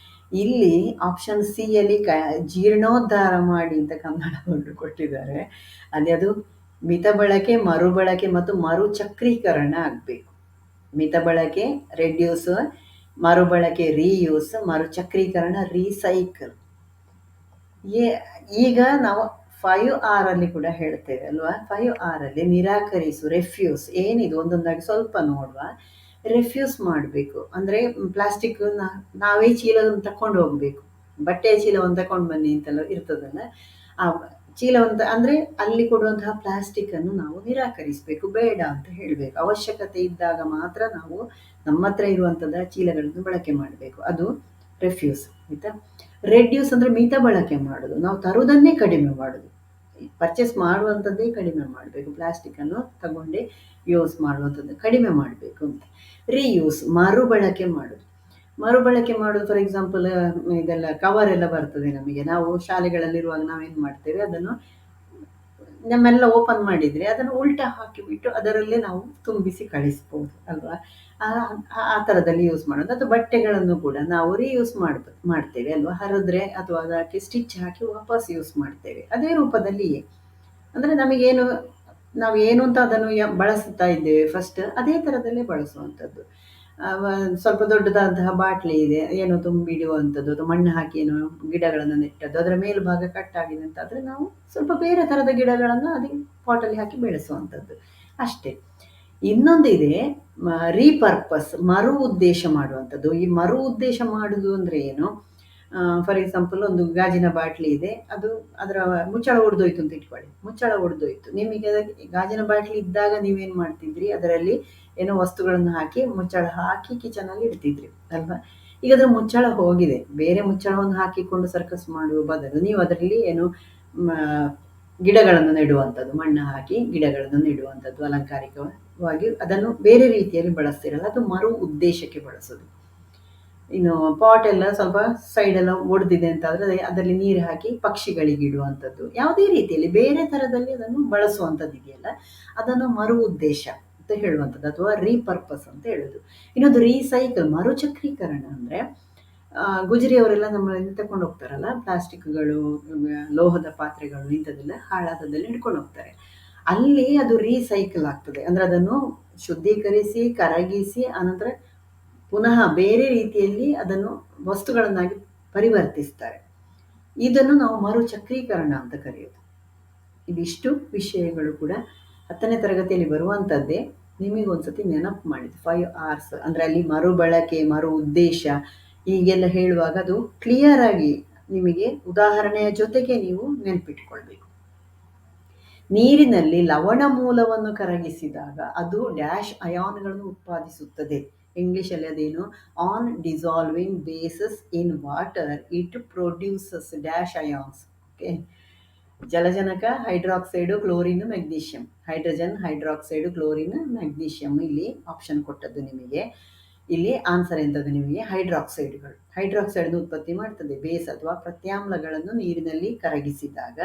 ಇಲ್ಲಿ ಆಪ್ಷನ್ ಸಿ ಯಲ್ಲಿ ಜೀರ್ಣೋದ್ಧಾರ ಮಾಡಿ ಅಂತ ಕನ್ನಡ ವರ್ಡ್ ಕೊಟ್ಟಿದ್ದಾರೆ. ಅಲ್ಲಿ ಅದು ಮಿತ ಬಳಕೆ, ಮರುಬಳಕೆ ಮತ್ತು ಮರುಚಕ್ರೀಕರಣ ಆಗಬೇಕು. ಮಿತ ಬಳಕೆ ರೆಡ್ಯೂಸ್, ಮರುಬಳಕೆ ರೀಯೂಸ್, ಮರುಚಕ್ರೀಕರಣ ರೀಸೈಕಲ್. ಈಗ ನಾವು 5R ಅಲ್ಲಿ ಕೂಡ ಹೇಳ್ತೇವೆ ಅಲ್ವಾ. 5R ಅಲ್ಲಿ ನಿರಾಕರಿಸು, ರೆಫ್ಯೂಸ್. ಏನಿದು ಒಂದೊಂದಾಗಿ ಸ್ವಲ್ಪ ನೋಡುವ. ರೆಫ್ಯೂಸ್ ಮಾಡಬೇಕು ಅಂದರೆ ಪ್ಲಾಸ್ಟಿಕ್ ನಾವೇ ಚೀಲವನ್ನು ತಕೊಂಡು ಹೋಗಬೇಕು. ಬಟ್ಟೆಯ ಚೀಲವನ್ನು ತಕೊಂಡು ಬನ್ನಿ ಅಂತೆಲ್ಲ ಇರ್ತದಲ್ಲ, ಆ ಚೀಲವಂತ ಅಂದರೆ ಅಲ್ಲಿ ಕೊಡುವಂತಹ ಪ್ಲಾಸ್ಟಿಕ್ಕನ್ನು ನಾವು ನಿರಾಕರಿಸಬೇಕು, ಬೇಡ ಅಂತ ಹೇಳಬೇಕು. ಅವಶ್ಯಕತೆ ಇದ್ದಾಗ ಮಾತ್ರ ನಾವು ನಮ್ಮ ಹತ್ರ ಇರುವಂಥದ್ದು ಚೀಲಗಳನ್ನು ಬಳಕೆ ಮಾಡಬೇಕು. ಅದು ರೆಫ್ಯೂಸ್. ಆಯಿತಾ. ರೆಡ್ಯೂಸ್ ಅಂದರೆ ಮಿತ ಬಳಕೆ ಮಾಡೋದು, ನಾವು ತರುವುದನ್ನೇ ಕಡಿಮೆ ಮಾಡೋದು, ಪರ್ಚೇಸ್ ಮಾಡುವಂಥದ್ದೇ ಕಡಿಮೆ ಮಾಡಬೇಕು, ಪ್ಲಾಸ್ಟಿಕ್ಕನ್ನು ತಗೊಂಡೇ ಯೂಸ್ ಮಾಡುವಂಥದ್ದು ಕಡಿಮೆ ಮಾಡಬೇಕು ಅಂತ. ರೀಯೂಸ್, ಮರುಬಳಕೆ ಮಾಡೋದು. ಮರುಬಳಕೆ ಮಾಡೋದು ಫಾರ್ ಎಕ್ಸಾಂಪಲ್ ಇದೆಲ್ಲ ಕವರ್ ಎಲ್ಲ ಬರ್ತದೆ ನಮಗೆ, ನಾವು ಶಾಲೆಗಳಲ್ಲಿರುವಾಗ ನಾವೇನು ಮಾಡ್ತೇವೆ, ಅದನ್ನು ನಮ್ಮೆಲ್ಲ ಓಪನ್ ಮಾಡಿದರೆ ಅದನ್ನು ಉಲ್ಟಾ ಹಾಕಿಬಿಟ್ಟು ಅದರಲ್ಲೇ ನಾವು ತುಂಬಿಸಿ ಕಳಿಸ್ಬೋದು ಅಲ್ವಾ. ಆ ಥರದಲ್ಲಿ ಯೂಸ್ ಮಾಡೋದು. ಅದು ಬಟ್ಟೆಗಳನ್ನು ಕೂಡ ನಾವು ರೀಯೂಸ್ ಮಾಡ್ತೇವೆ ಅಲ್ವಾ. ಹರಿದ್ರೆ ಅಥವಾ ಅದಕ್ಕೆ ಸ್ಟಿಚ್ ಹಾಕಿ ವಾಪಸ್ ಯೂಸ್ ಮಾಡ್ತೇವೆ. ಅದೇ ರೂಪದಲ್ಲಿಯೇ ಅಂದರೆ ನಮಗೇನು ನಾವು ಏನು ಅಂತ ಅದನ್ನು ಬಳಸ್ತಾ ಇದ್ದೇವೆ ಫಸ್ಟ್, ಅದೇ ಥರದಲ್ಲೇ ಬಳಸುವಂಥದ್ದು. ಸ್ವಲ್ಪ ದೊಡ್ಡದಾದಂತಹ ಬಾಟ್ಲಿ ಇದೆ, ಏನೋ ತುಂಬಿಡುವಂಥದ್ದು, ಅಥವಾ ಮಣ್ಣು ಹಾಕಿ ಏನೋ ಗಿಡಗಳನ್ನು ನೆಟ್ಟದ್ದು, ಅದರ ಮೇಲ್ಭಾಗ ಕಟ್ಟಾಗಿದೆ ಅಂತಾದರೆ ನಾವು ಸ್ವಲ್ಪ ಬೇರೆ ಥರದ ಗಿಡಗಳನ್ನು ಅದೇ ಪಾಟಲ್ಲಿ ಹಾಕಿ ಬೆಳೆಸುವಂಥದ್ದು ಅಷ್ಟೇ. ಇನ್ನೊಂದು ಇದೆ ರೀಪರ್ಪಸ್, ಮರು ಉದ್ದೇಶ ಮಾಡುವಂಥದ್ದು. ಈ ಮರು ಉದ್ದೇಶ ಮಾಡೋದು ಅಂದರೆ ಏನು? ಫಾರ್ ಎಕ್ಸಾಂಪಲ್ ಒಂದು ಗಾಜಿನ ಬಾಟ್ಲಿ ಇದೆ, ಅದು ಅದರ ಮುಚ್ಚಳ ಒಡೆದೋಯ್ತು ಅಂತ ಇಟ್ಕೊಳ್ಳಿ. ಮುಚ್ಚಳ ಒಡೆದೋಯ್ತು, ನಿಮಗೆ ಗಾಜಿನ ಬಾಟ್ಲಿ ಇದ್ದಾಗ ನೀವೇನು ಮಾಡ್ತಿದ್ರಿ, ಅದರಲ್ಲಿ ಏನೋ ವಸ್ತುಗಳನ್ನು ಹಾಕಿ ಮುಚ್ಚಳ ಹಾಕಿ ಕಿಚನಲ್ಲಿ ಇಡ್ತಿದ್ರಿ ಅಲ್ವಾ. ಈಗ ಅದರ ಮುಚ್ಚಳ ಹೋಗಿದೆ, ಬೇರೆ ಮುಚ್ಚಳವನ್ನು ಹಾಕಿಕೊಂಡು ಸರ್ಕಸ್ ಮಾಡುವ ಬದಲು ನೀವು ಅದರಲ್ಲಿ ಏನು ಗಿಡಗಳನ್ನು ನೆಡುವಂಥದ್ದು, ಮಣ್ಣು ಹಾಕಿ ಗಿಡಗಳನ್ನು ನೆಡುವಂಥದ್ದು, ಅಲಂಕಾರಿಕವಾಗಿ ಅದನ್ನು ಬೇರೆ ರೀತಿಯಲ್ಲಿ ಬಳಸ್ತಿರಲ್ಲ, ಅದು ಮರು ಉದ್ದೇಶಕ್ಕೆ ಬಳಸೋದು. ಇನ್ನು ಪಾಟ್ ಎಲ್ಲ ಸ್ವಲ್ಪ ಸೈಡೆಲ್ಲ ಒಡೆದಿದೆ ಅಂತಾದರೆ ಅದರಲ್ಲಿ ನೀರು ಹಾಕಿ ಪಕ್ಷಿಗಳಿಗೆ ಇಡುವಂಥದ್ದು, ಯಾವುದೇ ರೀತಿಯಲ್ಲಿ ಬೇರೆ ಥರದಲ್ಲಿ ಅದನ್ನು ಬಳಸುವಂಥದ್ದು ಇದೆಯಲ್ಲ, ಅದನ್ನು ಮರು ಉದ್ದೇಶ ಅಂತ ಹೇಳುವಂಥದ್ದು ಅಥವಾ ರೀಪರ್ಪಸ್ ಅಂತ ಹೇಳೋದು. ಇನ್ನೊಂದು ರೀಸೈಕಲ್, ಮರುಚಕ್ರೀಕರಣ ಅಂದರೆ ಗುಜರಿಯವರೆಲ್ಲ ನಮ್ಮಲ್ಲಿ ತಕೊಂಡು ಹೋಗ್ತಾರಲ್ಲ ಪ್ಲಾಸ್ಟಿಕ್‌ಗಳು, ಲೋಹದ ಪಾತ್ರೆಗಳು ಇಂಥದ್ದೆಲ್ಲ ಹಾಳಾದದ್ದೆಲ್ಲ ಹಿಡ್ಕೊಂಡು ಹೋಗ್ತಾರೆ. ಅಲ್ಲಿ ಅದು ರೀಸೈಕಲ್ ಆಗ್ತದೆ. ಅಂದ್ರೆ ಅದನ್ನು ಶುದ್ಧೀಕರಿಸಿ, ಕರಗಿಸಿ, ಅನಂತರ ಪುನಃ ಬೇರೆ ರೀತಿಯಲ್ಲಿ ಅದನ್ನು ವಸ್ತುಗಳನ್ನಾಗಿ ಪರಿವರ್ತಿಸ್ತಾರೆ. ಇದನ್ನು ನಾವು ಮರುಚಕ್ರೀಕರಣ ಅಂತ ಕರೆಯೋದು. ಇದಿಷ್ಟು ವಿಷಯಗಳು ಕೂಡ 10ನೇ ತರಗತಿಯಲ್ಲಿ ಬರುವಂಥದ್ದೇ. ನಿಮಗೊಂದ್ಸತಿ ನೆನಪು ಮಾಡಿದ್ದು 5 Rs ಅಂದರೆ ಅಲ್ಲಿ ಮರುಬಳಕೆ, ಮರು ಉದ್ದೇಶ ಹೀಗೆಲ್ಲ ಹೇಳುವಾಗ ಅದು ಕ್ಲಿಯರ್ ಆಗಿ ನಿಮಗೆ ಉದಾಹರಣೆಯ ಜೊತೆಗೆ ನೀವು ನೆನಪಿಟ್ಕೊಳ್ಬೇಕು. ನೀರಿನಲ್ಲಿ ಲವಣ ಮೂಲವನ್ನು ಕರಗಿಸಿದಾಗ ಅದು ಡ್ಯಾಶ್ ಅಯಾನ್ಗಳನ್ನು ಉತ್ಪಾದಿಸುತ್ತದೆ. ಇಂಗ್ಲಿಷಲ್ಲಿ ಅದೇನು, on dissolving bases in water it produces dash ions. Okay, ಜಲಜನಕ hydroxide, chlorine, magnesium, hydrogen, hydroxide, chlorine, magnesium. ಇಲ್ಲಿ ಆಪ್ಷನ್ ಕೊಟ್ಟದ್ದು ನಿಮಗೆ. ಇಲ್ಲಿ ಆನ್ಸರ್ ಎಂಥದ್ದು ನಿಮಗೆ ಹೈಡ್ರಾಕ್ಸೈಡ್ಗಳು. ಹೈಡ್ರಾಕ್ಸೈಡನ್ನು ಉತ್ಪತ್ತಿ ಮಾಡ್ತದೆ. ಬೇಸ್ ಅಥವಾ ಪ್ರತ್ಯಾಮ್ಲಗಳನ್ನು ನೀರಿನಲ್ಲಿ ಕರಗಿಸಿದಾಗ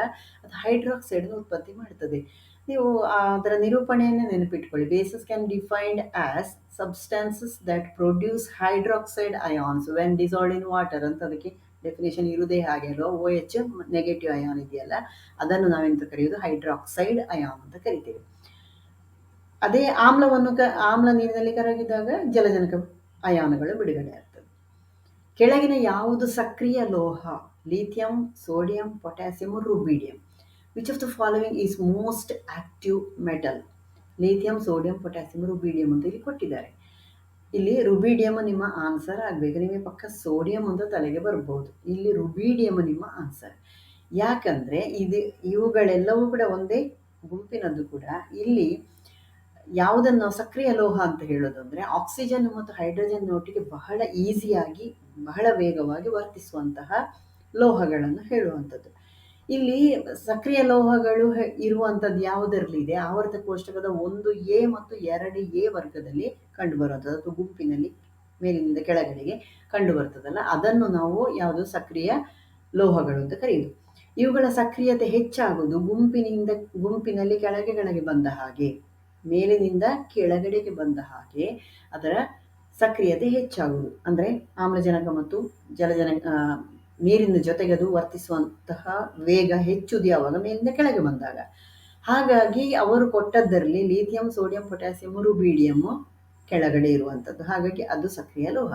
ಅದು ಹೈಡ್ರಾಕ್ಸೈಡನ್ನು ಉತ್ಪತ್ತಿ ಮಾಡ್ತದೆ. ನೀವು ಅದರ ನಿರೂಪಣೆಯನ್ನೇ ನೆನಪಿಟ್ಕೊಳ್ಳಿ. Bases can defined as substances that produce hydroxide ions when dissolved in water ಅಂತ ಅದಕ್ಕೆ ಡೆಫಿನೇಷನ್ ಇರುವುದೇ ಹಾಗೆ ಅಲ್ವಾ. OH ನೆಗೆಟಿವ್ ಅಯಾನ್ ಇದೆಯಲ್ಲ, ಅದನ್ನು ನಾವೆಂತ ಕರೆಯೋದು ಹೈಡ್ರಾಕ್ಸೈಡ್ ಅಯಾನ್ ಅಂತ ಕರಿತೇವೆ. ಅದೇ ಆಮ್ಲ ನೀರಿನಲ್ಲಿ ಕರಗಿದಾಗ ಜಲಜನಕ ಅಯಾನುಗಳು ಬಿಡುಗಡೆ ಆಗ್ತದೆ. ಕೆಳಗಿನ ಯಾವುದು ಸಕ್ರಿಯ ಲೋಹ? Lithium, sodium, potassium, rubidium. Which of the following is most active metal? Lithium, sodium, potassium, rubidium ಅಂತ ಇಲ್ಲಿ ಕೊಟ್ಟಿದ್ದಾರೆ. ಇಲ್ಲಿ ರುಬೀಡಿಯಂ ನಿಮ್ಮ ಆನ್ಸರ್ ಆಗಬೇಕು. ನಿಮಗೆ ಪಕ್ಕ ಸೋಡಿಯಂ ಅಂತ ತಲೆಗೆ ಬರ್ಬೋದು. ಇಲ್ಲಿ ರುಬೀಡಿಯಂ ನಿಮ್ಮ ಆನ್ಸರ್. ಯಾಕಂದರೆ ಇವುಗಳೆಲ್ಲವೂ ಕೂಡ ಒಂದೇ ಗುಂಪಿನದ್ದು ಕೂಡ. ಇಲ್ಲಿ ಯಾವುದನ್ನು ಸಕ್ರಿಯ ಲೋಹ ಅಂತ ಹೇಳೋದು ಅಂದರೆ ಆಕ್ಸಿಜನ್ ಮತ್ತು ಹೈಡ್ರೋಜನ್ ಒಟ್ಟಿಗೆ ಬಹಳ ಈಸಿಯಾಗಿ, ಬಹಳ ವೇಗವಾಗಿ ವರ್ತಿಸುವಂತಹ ಲೋಹಗಳನ್ನು ಹೇಳುವಂಥದ್ದು. ಇಲ್ಲಿ ಸಕ್ರಿಯ ಲೋಹಗಳು ಇರುವಂಥದ್ದು ಯಾವುದರಲ್ಲಿದೆ? ಆವರ್ತ ಕೋಷ್ಟಕದ 1A ಮತ್ತು 2A ವರ್ಗದಲ್ಲಿ ಕಂಡುಬರುವಂಥದ್ದು, ಅಥವಾ ಗುಂಪಿನಲ್ಲಿ ಮೇಲಿನಿಂದ ಕೆಳಗಡೆಗೆ ಕಂಡು ಬರ್ತದಲ್ಲ, ಅದನ್ನು ನಾವು ಯಾವುದು ಸಕ್ರಿಯ ಲೋಹಗಳು ಅಂತ ಕರೆಯುವುದು. ಇವುಗಳ ಸಕ್ರಿಯತೆ ಹೆಚ್ಚಾಗುವುದು ಗುಂಪಿನಲ್ಲಿ ಕೆಳಗೆ ಬಂದ ಹಾಗೆ, ಮೇಲಿನಿಂದ ಕೆಳಗಡೆಗೆ ಬಂದ ಹಾಗೆ ಅದರ ಸಕ್ರಿಯತೆ ಹೆಚ್ಚಾಗುವುದು. ಅಂದರೆ ಆಮ್ಲಜನಕ ಮತ್ತು ನೀರಿನ ಜೊತೆಗೆ ಅದು ವರ್ತಿಸುವಂತಹ ವೇಗ ಹೆಚ್ಚುವುದು ಯಾವಾಗ? ಮೇಲಿಂದ ಕೆಳಗೆ ಬಂದಾಗ. ಹಾಗಾಗಿ ಅವರು ಕೊಟ್ಟದ್ದರಲ್ಲಿ ಲಿಥಿಯಂ, ಸೋಡಿಯಂ, ಪೊಟ್ಯಾಸಿಯಂ, ರುಬೀಡಿಯಂ ಕೆಳಗಡೆ ಇರುವಂಥದ್ದು. ಹಾಗಾಗಿ ಅದು ಸಕ್ರಿಯ ಲೋಹ.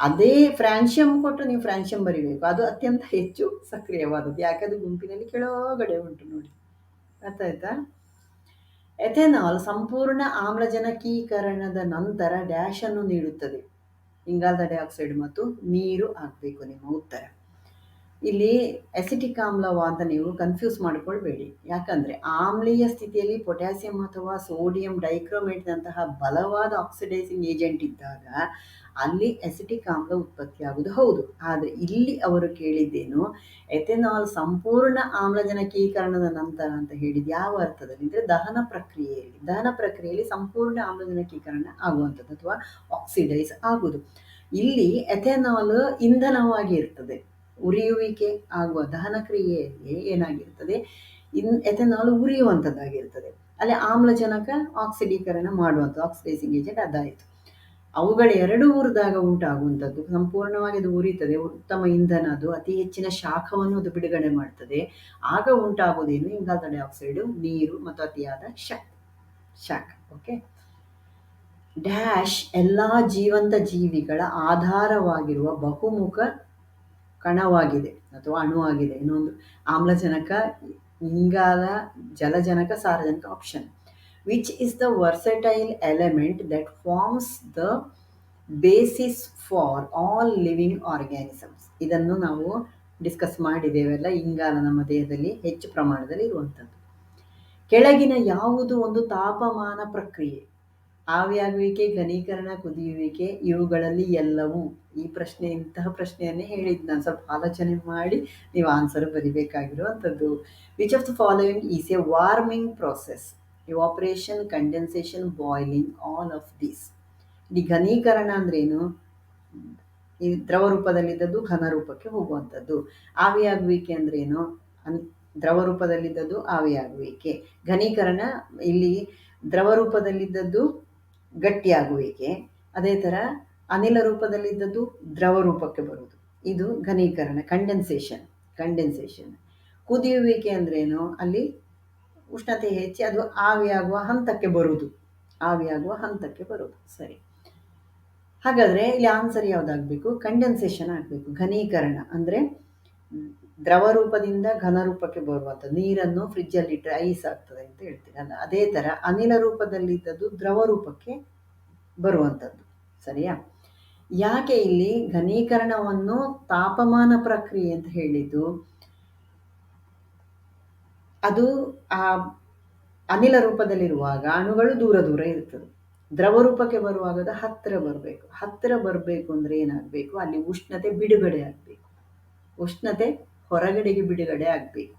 ಅದೇ ಫ್ರಾನ್ಸಿಯಂ ಕೊಟ್ಟು ನೀವು ಫ್ರಾನ್ಸಿಯಂ ಬರಿಬೇಕು. ಅದು ಅತ್ಯಂತ ಹೆಚ್ಚು ಸಕ್ರಿಯವಾದದ್ದು. ಯಾಕೆ? ಅದು ಗುಂಪಿನಲ್ಲಿ ಕೆಳಗಡೆ ಉಂಟು ನೋಡಿ. ಅರ್ಥ ಆಯ್ತಾ? ಎಥೆನಾಲ್ ಸಂಪೂರ್ಣ ಆಮ್ಲಜನಕೀಕರಣದ ನಂತರ ಡ್ಯಾಶ್ ಅನ್ನು ನೀಡುತ್ತದೆ. ಇಂಗಾಲದ ಡೈಆಕ್ಸೈಡ್ ಮತ್ತು ನೀರು ಆಗಬೇಕು ನಿಮ್ಮ ಉತ್ತರ. ಇಲ್ಲಿ ಅಸಿಟಿಕ್ ಆಮ್ಲವ ಅಂತ ನೀವು ಕನ್ಫ್ಯೂಸ್ ಮಾಡಿಕೊಳ್ಬೇಡಿ. ಯಾಕಂದರೆ ಆಮ್ಲೀಯ ಸ್ಥಿತಿಯಲ್ಲಿ ಪೊಟ್ಯಾಸಿಯಂ ಅಥವಾ ಸೋಡಿಯಂ ಡೈಕ್ರೋಮೇಟ್ನಂತಹ ಬಲವಾದ ಆಕ್ಸಿಡೈಸಿಂಗ್ ಏಜೆಂಟ್ ಇದ್ದಾಗ ಅಲ್ಲಿ ಅಸಿಟಿಕ್ ಆಮ್ಲ ಉತ್ಪತ್ತಿಯಾಗುವುದು ಹೌದು. ಆದರೆ ಇಲ್ಲಿ ಅವರು ಕೇಳಿದ್ದೇನು, ಎಥೆನಾಲ್ ಸಂಪೂರ್ಣ ಆಮ್ಲಜನಕೀಕರಣದ ನಂತರ ಅಂತ ಹೇಳಿದ್ದು ಯಾವ ಅರ್ಥದಲ್ಲಿ ಅಂದರೆ ದಹನ ಪ್ರಕ್ರಿಯೆಯಲ್ಲಿ ಸಂಪೂರ್ಣ ಆಮ್ಲಜನಕೀಕರಣ ಆಗುವಂಥದ್ದು ಅಥವಾ ಆಕ್ಸಿಡೈಸ್ ಆಗುವುದು. ಇಲ್ಲಿ ಎಥೆನಾಲ್ ಇಂಧನವಾಗಿ ಇರ್ತದೆ. ಉರಿಯುವಿಕೆ ಆಗುವ ದಹನ ಕ್ರಿಯೆಯಲ್ಲಿ ಏನಾಗಿರ್ತದೆ, ಎಥೆನಾಲ್ ಉರಿಯುವಂಥದ್ದಾಗಿರ್ತದೆ. ಅಲ್ಲಿ ಆಮ್ಲಜನಕ ಆಕ್ಸಿಡೀಕರಣ ಮಾಡುವಂಥದ್ದು, ಆಕ್ಸಿಡೈಸಿಂಗ್ ಏಜೆಂಟ್ ಅದಾಯಿತು. ಅವುಗಳೆರಡೂ ಉರಿದಾಗ ಉಂಟಾಗುವಂಥದ್ದು, ಸಂಪೂರ್ಣವಾಗಿ ಅದು ಉರಿತದೆ, ಉತ್ತಮ ಇಂಧನ, ಅದು ಅತಿ ಹೆಚ್ಚಿನ ಶಾಖವನ್ನು ಅದು ಬಿಡುಗಡೆ ಮಾಡ್ತದೆ. ಆಗ ಉಂಟಾಗುವುದೇನು? ಇಂಗಾಲದ ಡೈಆಕ್ಸೈಡು, ನೀರು ಮತ್ತು ಅತಿಯಾದ ಶಾಖ. ಓಕೆ, ಡ್ಯಾಶ್ ಎಲ್ಲ ಜೀವಂತ ಜೀವಿಗಳ ಆಧಾರವಾಗಿರುವ ಬಹುಮುಖ ಕಣವಾಗಿದೆ ಅಥವಾ ಅಣುವಾಗಿದೆ. ಇನ್ನೊಂದು ಆಮ್ಲಜನಕ, ಇಂಗಾಲ, ಜಲಜನಕ, ಸಾರಜನಕ. Option which is the versatile element that forms the basis for all living organisms. ಇದನ್ನು ನಾವು ಡಿಸ್ಕಸ್ ಮಾಡಿದ್ದೇವೆಲ್ಲ. ಇಂಗಾಲ ನಮ್ಮ ದೇಹದಲ್ಲಿ ಹೆಚ್ಚು ಪ್ರಮಾಣದಲ್ಲಿ ಇರುವಂಥದ್ದು. ಕೆಳಗಿನ ಯಾವುದು ಒಂದು ತಾಪಮಾನ ಪ್ರಕ್ರಿಯೆ? ಆವಿಯಾಗುವಿಕೆ, ಘನೀಕರಣ, ಕುದಿಯುವಿಕೆ. ಇವುಗಳಲ್ಲಿ ಎಲ್ಲವೂ. ಇಂತಹ ಪ್ರಶ್ನೆಯನ್ನೇ ಹೇಳಿದ್ದು ನಾನು. ಸ್ವಲ್ಪ ಆಲೋಚನೆ ಮಾಡಿ ನೀವು ಆನ್ಸರ್ ಬರಿಬೇಕಾಗಿರುವಂಥದ್ದು. Which of the following is a warming process? Evaporation, condensation, boiling, all of these. ಈ ಘನೀಕರಣ ಅಂದ್ರೇನು? ಈ ದ್ರವ ರೂಪದಲ್ಲಿದ್ದದ್ದು ಘನ ರೂಪಕ್ಕೆ ಹೋಗುವಂಥದ್ದು. ಆವಿಯಾಗುವಿಕೆ ಅಂದ್ರೇನು? ದ್ರವ ರೂಪದಲ್ಲಿದ್ದದ್ದು ಆವಿಯಾಗುವಿಕೆ. ಘನೀಕರಣ ಇಲ್ಲಿ ದ್ರವ ರೂಪದಲ್ಲಿದ್ದದ್ದು ಗಟ್ಟಿಯಾಗುವಿಕೆ. ಅದೇ ಥರ ಅನಿಲ ರೂಪದಲ್ಲಿದ್ದದ್ದು ದ್ರವ ರೂಪಕ್ಕೆ ಬರುವುದು. ಇದು ಘನೀಕರಣ, ಕಂಡೆನ್ಸೇಷನ್. ಕುದಿಯುವಿಕೆ ಅಂದ್ರೇನು? ಅಲ್ಲಿ ಉಷ್ಣತೆ ಹೆಚ್ಚಿ ಅದು ಆವಿಯಾಗುವ ಹಂತಕ್ಕೆ ಬರುವುದು. ಸರಿ. ಹಾಗಾದರೆ ಇಲ್ಲಿ ಆನ್ಸರ್ ಯಾವುದಾಗಬೇಕು? ಕಂಡೆನ್ಸೇಷನ್ ಆಗಬೇಕು. ಘನೀಕರಣ ಅಂದರೆ ದ್ರವ ರೂಪದಿಂದ ಘನ ರೂಪಕ್ಕೆ ಬರುವಂಥದ್ದು. ನೀರನ್ನು ಫ್ರಿಜ್ಜಲ್ಲಿ ಇಟ್ಟರೆ ಐಸ್ ಆಗ್ತದೆ ಅಂತ ಹೇಳ್ತೀರಲ್ಲ, ಅದೇ ಥರ ಅನಿಲ ರೂಪದಲ್ಲಿದ್ದದ್ದು ದ್ರವ ರೂಪಕ್ಕೆ ಬರುವಂಥದ್ದು. ಸರಿಯಾ? ಯಾಕೆ ಇಲ್ಲಿ ಘನೀಕರಣವನ್ನು ತಾಪಮಾನ ಪ್ರಕ್ರಿಯೆ ಅಂತ ಹೇಳಿದ್ದು? ಅದು ಆ ಅನಿಲ ರೂಪದಲ್ಲಿರುವಾಗ ಅಣುಗಳು ದೂರ ಇರ್ತದೆ. ದ್ರವ ರೂಪಕ್ಕೆ ಬರುವಾಗ ಅದು ಹತ್ತಿರ ಬರಬೇಕು ಅಂದರೆ ಏನಾಗಬೇಕು? ಅಲ್ಲಿ ಉಷ್ಣತೆ ಬಿಡುಗಡೆ ಆಗಬೇಕು, ಉಷ್ಣತೆ ಹೊರಗಡೆಗೆ ಬಿಡುಗಡೆ ಆಗಬೇಕು.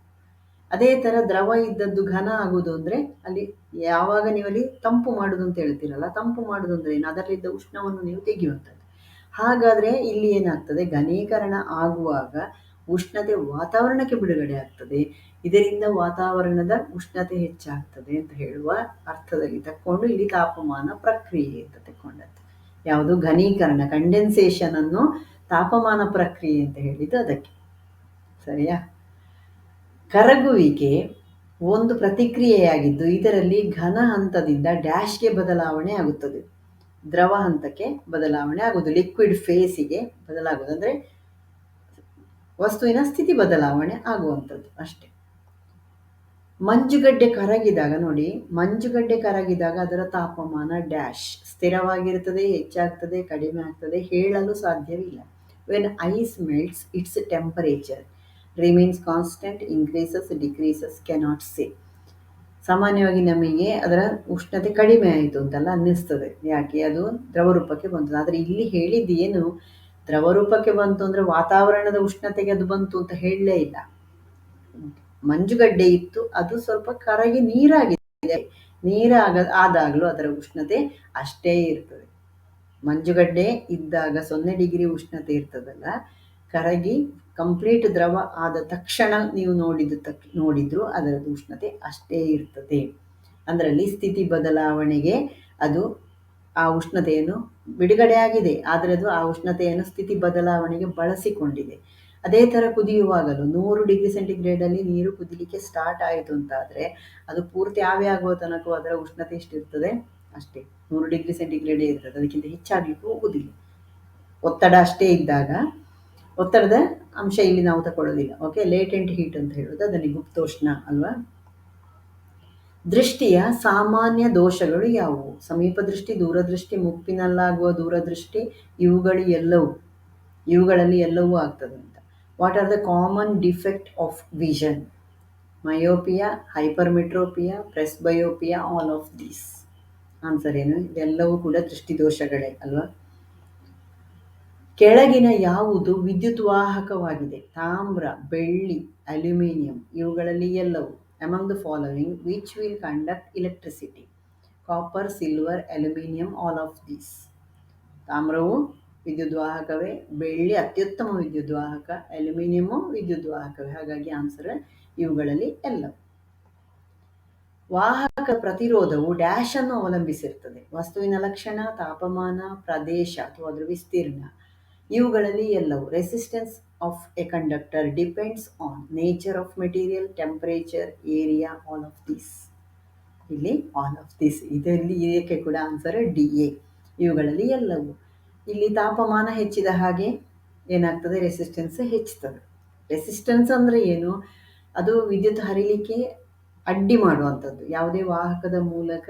ಅದೇ ಥರ ದ್ರವ ಇದ್ದದ್ದು ಘನ ಆಗೋದು ಅಂದರೆ ಅಲ್ಲಿ ಯಾವಾಗ ನೀವಲ್ಲಿ ತಂಪು ಮಾಡೋದು ಅಂತ ಹೇಳ್ತೀರಲ್ಲ, ತಂಪು ಮಾಡೋದು ಅಂದರೆ ಏನು? ಅದರಲ್ಲಿದ್ದ ಉಷ್ಣವನ್ನು ನೀವು ತೆಗೆಯುವಂಥದ್ದು. ಹಾಗಾದರೆ ಇಲ್ಲಿ ಏನಾಗ್ತದೆ? ಘನೀಕರಣ ಆಗುವಾಗ ಉಷ್ಣತೆ ವಾತಾವರಣಕ್ಕೆ ಬಿಡುಗಡೆ ಆಗ್ತದೆ. ಇದರಿಂದ ವಾತಾವರಣದ ಉಷ್ಣತೆ ಹೆಚ್ಚಾಗ್ತದೆ ಅಂತ ಹೇಳುವ ಅರ್ಥದಲ್ಲಿ ತಕ್ಕೊಂಡು ಇಲ್ಲಿ ತಾಪಮಾನ ಪ್ರಕ್ರಿಯೆ ಅಂತ ತಕ್ಕೊಂಡದ್ದು. ಯಾವುದು? ಘನೀಕರಣ, ಕಂಡೆನ್ಸೇಷನ್ ಅನ್ನು ತಾಪಮಾನ ಪ್ರಕ್ರಿಯೆ ಅಂತ ಹೇಳಿದ್ದು ಅದಕ್ಕೆ. ಸರಿಯಾ? ಕರಗುವಿಕೆ ಒಂದು ಪ್ರತಿಕ್ರಿಯೆಯಾಗಿದ್ದು ಇದರಲ್ಲಿ ಘನ ಹಂತದಿಂದ ಡ್ಯಾಶ್ಗೆ ಬದಲಾವಣೆ ಆಗುತ್ತದೆ, ದ್ರವ ಹಂತಕ್ಕೆ ಬದಲಾವಣೆ ಆಗುವುದು, ಲಿಕ್ವಿಡ್ ಫೇಸಿಗೆ ಬದಲಾಗುವುದು. ಅಂದರೆ ವಸ್ತುವಿನ ಸ್ಥಿತಿ ಬದಲಾವಣೆ ಆಗುವಂಥದ್ದು ಅಷ್ಟೇ. ಮಂಜುಗಡ್ಡೆ ಕರಗಿದಾಗ ನೋಡಿ, ಮಂಜುಗಡ್ಡೆ ಕರಗಿದಾಗ ಅದರ ತಾಪಮಾನ ಡ್ಯಾಶ್ ಸ್ಥಿರವಾಗಿರ್ತದೆ, ಹೆಚ್ಚಾಗ್ತದೆ, ಕಡಿಮೆ ಆಗ್ತದೆ, ಹೇಳಲು ಸಾಧ್ಯವಿಲ್ಲ. When ice melts it's temperature remains constant, increases, decreases, cannot say. ಸಾಮಾನ್ಯವಾಗಿ ನಮಗೆ ಅದರ ಉಷ್ಣತೆ ಕಡಿಮೆ ಆಯಿತು ಅಂತೆಲ್ಲ ಅನ್ನಿಸ್ತದೆ. ಯಾಕೆ? ಅದು ದ್ರವರೂಪಕ್ಕೆ ಬಂತು. ಆದರೆ ಇಲ್ಲಿ ಹೇಳಿದ್ದು ಏನು? ದ್ರವರೂಪಕ್ಕೆ ಬಂತು ಅಂದರೆ ವಾತಾವರಣದ ಉಷ್ಣತೆಗೆ ಅದು ಬಂತು ಅಂತ ಹೇಳಲೇ ಇಲ್ಲ. ಮಂಜುಗಡ್ಡೆ ಇತ್ತು, ಅದು ಸ್ವಲ್ಪ ಕರಗಿ ನೀರಾಗಿದೆ. ಆದಾಗಲೂ ಅದರ ಉಷ್ಣತೆ ಅಷ್ಟೇ ಇರ್ತದೆ. ಮಂಜುಗಡ್ಡೆ ಇದ್ದಾಗ 0 ಡಿಗ್ರಿ ಉಷ್ಣತೆ ಇರ್ತದಲ್ಲ, ಕರಗಿ ಕಂಪ್ಲೀಟ್ ದ್ರವ ಆದ ತಕ್ಷಣ ನೀವು ನೋಡಿದ್ರು ಅದರದ್ದು ಉಷ್ಣತೆ ಅಷ್ಟೇ ಇರ್ತದೆ. ಅದರಲ್ಲಿ ಸ್ಥಿತಿ ಬದಲಾವಣೆಗೆ ಅದು ಆ ಉಷ್ಣತೆಯನ್ನು ಬಿಡುಗಡೆ ಆಗಿದೆ, ಆದರೆ ಅದು ಆ ಉಷ್ಣತೆಯನ್ನು ಸ್ಥಿತಿ ಬದಲಾವಣೆಗೆ ಬಳಸಿಕೊಂಡಿದೆ. ಅದೇ ಥರ ಕುದಿಯುವಾಗಲೂ 100 ಡಿಗ್ರಿ ಸೆಂಟಿಗ್ರೇಡಲ್ಲಿ ನೀರು ಕುದಿಲಿಕ್ಕೆ ಸ್ಟಾರ್ಟ್ ಆಯಿತು ಅಂತಾದರೆ ಅದು ಪೂರ್ತಿ ಆವಿ ಆಗುವ ತನಕ ಅದರ ಉಷ್ಣತೆ ಎಷ್ಟಿರ್ತದೆ? ಅಷ್ಟೇ, 100 ಡಿಗ್ರಿ ಸೆಂಟಿಗ್ರೇಡೇ ಇರ್ತದೆ, ಅದಕ್ಕಿಂತ ಹೆಚ್ಚಾಗಲಿಕ್ಕೂ ಹೋಗುವುದಿಲ್ಲ. ಒತ್ತಡ ಅಷ್ಟೇ ಇದ್ದಾಗ, ಒತ್ತಡದ ಅಂಶ ಇಲ್ಲಿ ನಾವು ತಗೊಳ್ಳೋದಿಲ್ಲ. ಓಕೆ, ಲೇಟೆಂಟ್ ಹೀಟ್ ಅಂತ ಹೇಳೋದು ಅದನ್ನೇ, ಗುಪ್ತೋಷ್ಣ ಅಲ್ವಾ? ದೃಷ್ಟಿಯ ಸಾಮಾನ್ಯ ದೋಷಗಳು ಯಾವುವು? ಸಮೀಪ ದೃಷ್ಟಿ, ದೂರದೃಷ್ಟಿ, ಮುಪ್ಪಿನಲ್ಲಾಗುವ ದೂರದೃಷ್ಟಿ, ಇವುಗಳಲ್ಲಿ ಎಲ್ಲವೂ ಆಗ್ತದೆ ಅಂತ. What are the common defect of vision? Myopia, hypermetropia, ಪ್ರೆಸ್ಬಯೋಪಿಯಾ, all of these. Answer ಏನು? ಇದೆಲ್ಲವೂ ಕೂಡ ದೃಷ್ಟಿದೋಷಗಳೇ ಅಲ್ವಾ? ಕೆಳಗಿನ ಯಾವುದು ವಿದ್ಯುತ್ ವಾಹಕವಾಗಿದೆ? ತಾಮ್ರ, ಬೆಳ್ಳಿ, ಅಲ್ಯೂಮಿನಿಯಂ, ಇವುಗಳಲ್ಲಿ ಎಲ್ಲವೂ. Among the following which will conduct electricity? Copper, silver, aluminium, all of these. ತಾಮ್ರವು ವಿದ್ಯುದ್ವಾಹಕವೇ, ಬೆಳ್ಳಿ ಅತ್ಯುತ್ತಮ ವಿದ್ಯುದ್ವಾಹಕ, ಅಲ್ಯೂಮಿನಿಯಮು ವಿದ್ಯುದ್ವಾಹಕವೇ. ಹಾಗಾಗಿ ಆನ್ಸರ್ ಇವುಗಳಲ್ಲಿ ಎಲ್ಲವೂ. ವಾಹಕ ಪ್ರತಿರೋಧವು ಡ್ಯಾಶ್ ಅನ್ನು ಅವಲಂಬಿಸಿರ್ತದೆ. ವಸ್ತುವಿನ ಲಕ್ಷಣ, ತಾಪಮಾನ, ಪ್ರದೇಶ ಅಥವಾ ಅದರ ವಿಸ್ತೀರ್ಣ, ಇವುಗಳಲ್ಲಿ ಎಲ್ಲವೂ. Resistance of A conductor depends on nature of material, temperature, area, all of these. ಇಲ್ಲಿ ಆಲ್ ಆಫ್ ದೀಸ್, ಇದರಲ್ಲಿ ಇದಕ್ಕೆ ಕೂಡ ಆನ್ಸರ್ DA, ಇವುಗಳಲ್ಲಿ ಎಲ್ಲವೂ. ಇಲ್ಲಿ ತಾಪಮಾನ ಹೆಚ್ಚಿದ ಹಾಗೆ ಏನಾಗ್ತದೆ? ರೆಸಿಸ್ಟೆನ್ಸ್ ಹೆಚ್ಚುತ್ತದೆ. ರೆಸಿಸ್ಟೆನ್ಸ್ ಅಂದರೆ ಏನು? ಅದು ವಿದ್ಯುತ್ ಹರಿಲಿಕ್ಕೆ ಅಡ್ಡಿ ಮಾಡುವಂಥದ್ದು. ಯಾವುದೇ ವಾಹಕದ ಮೂಲಕ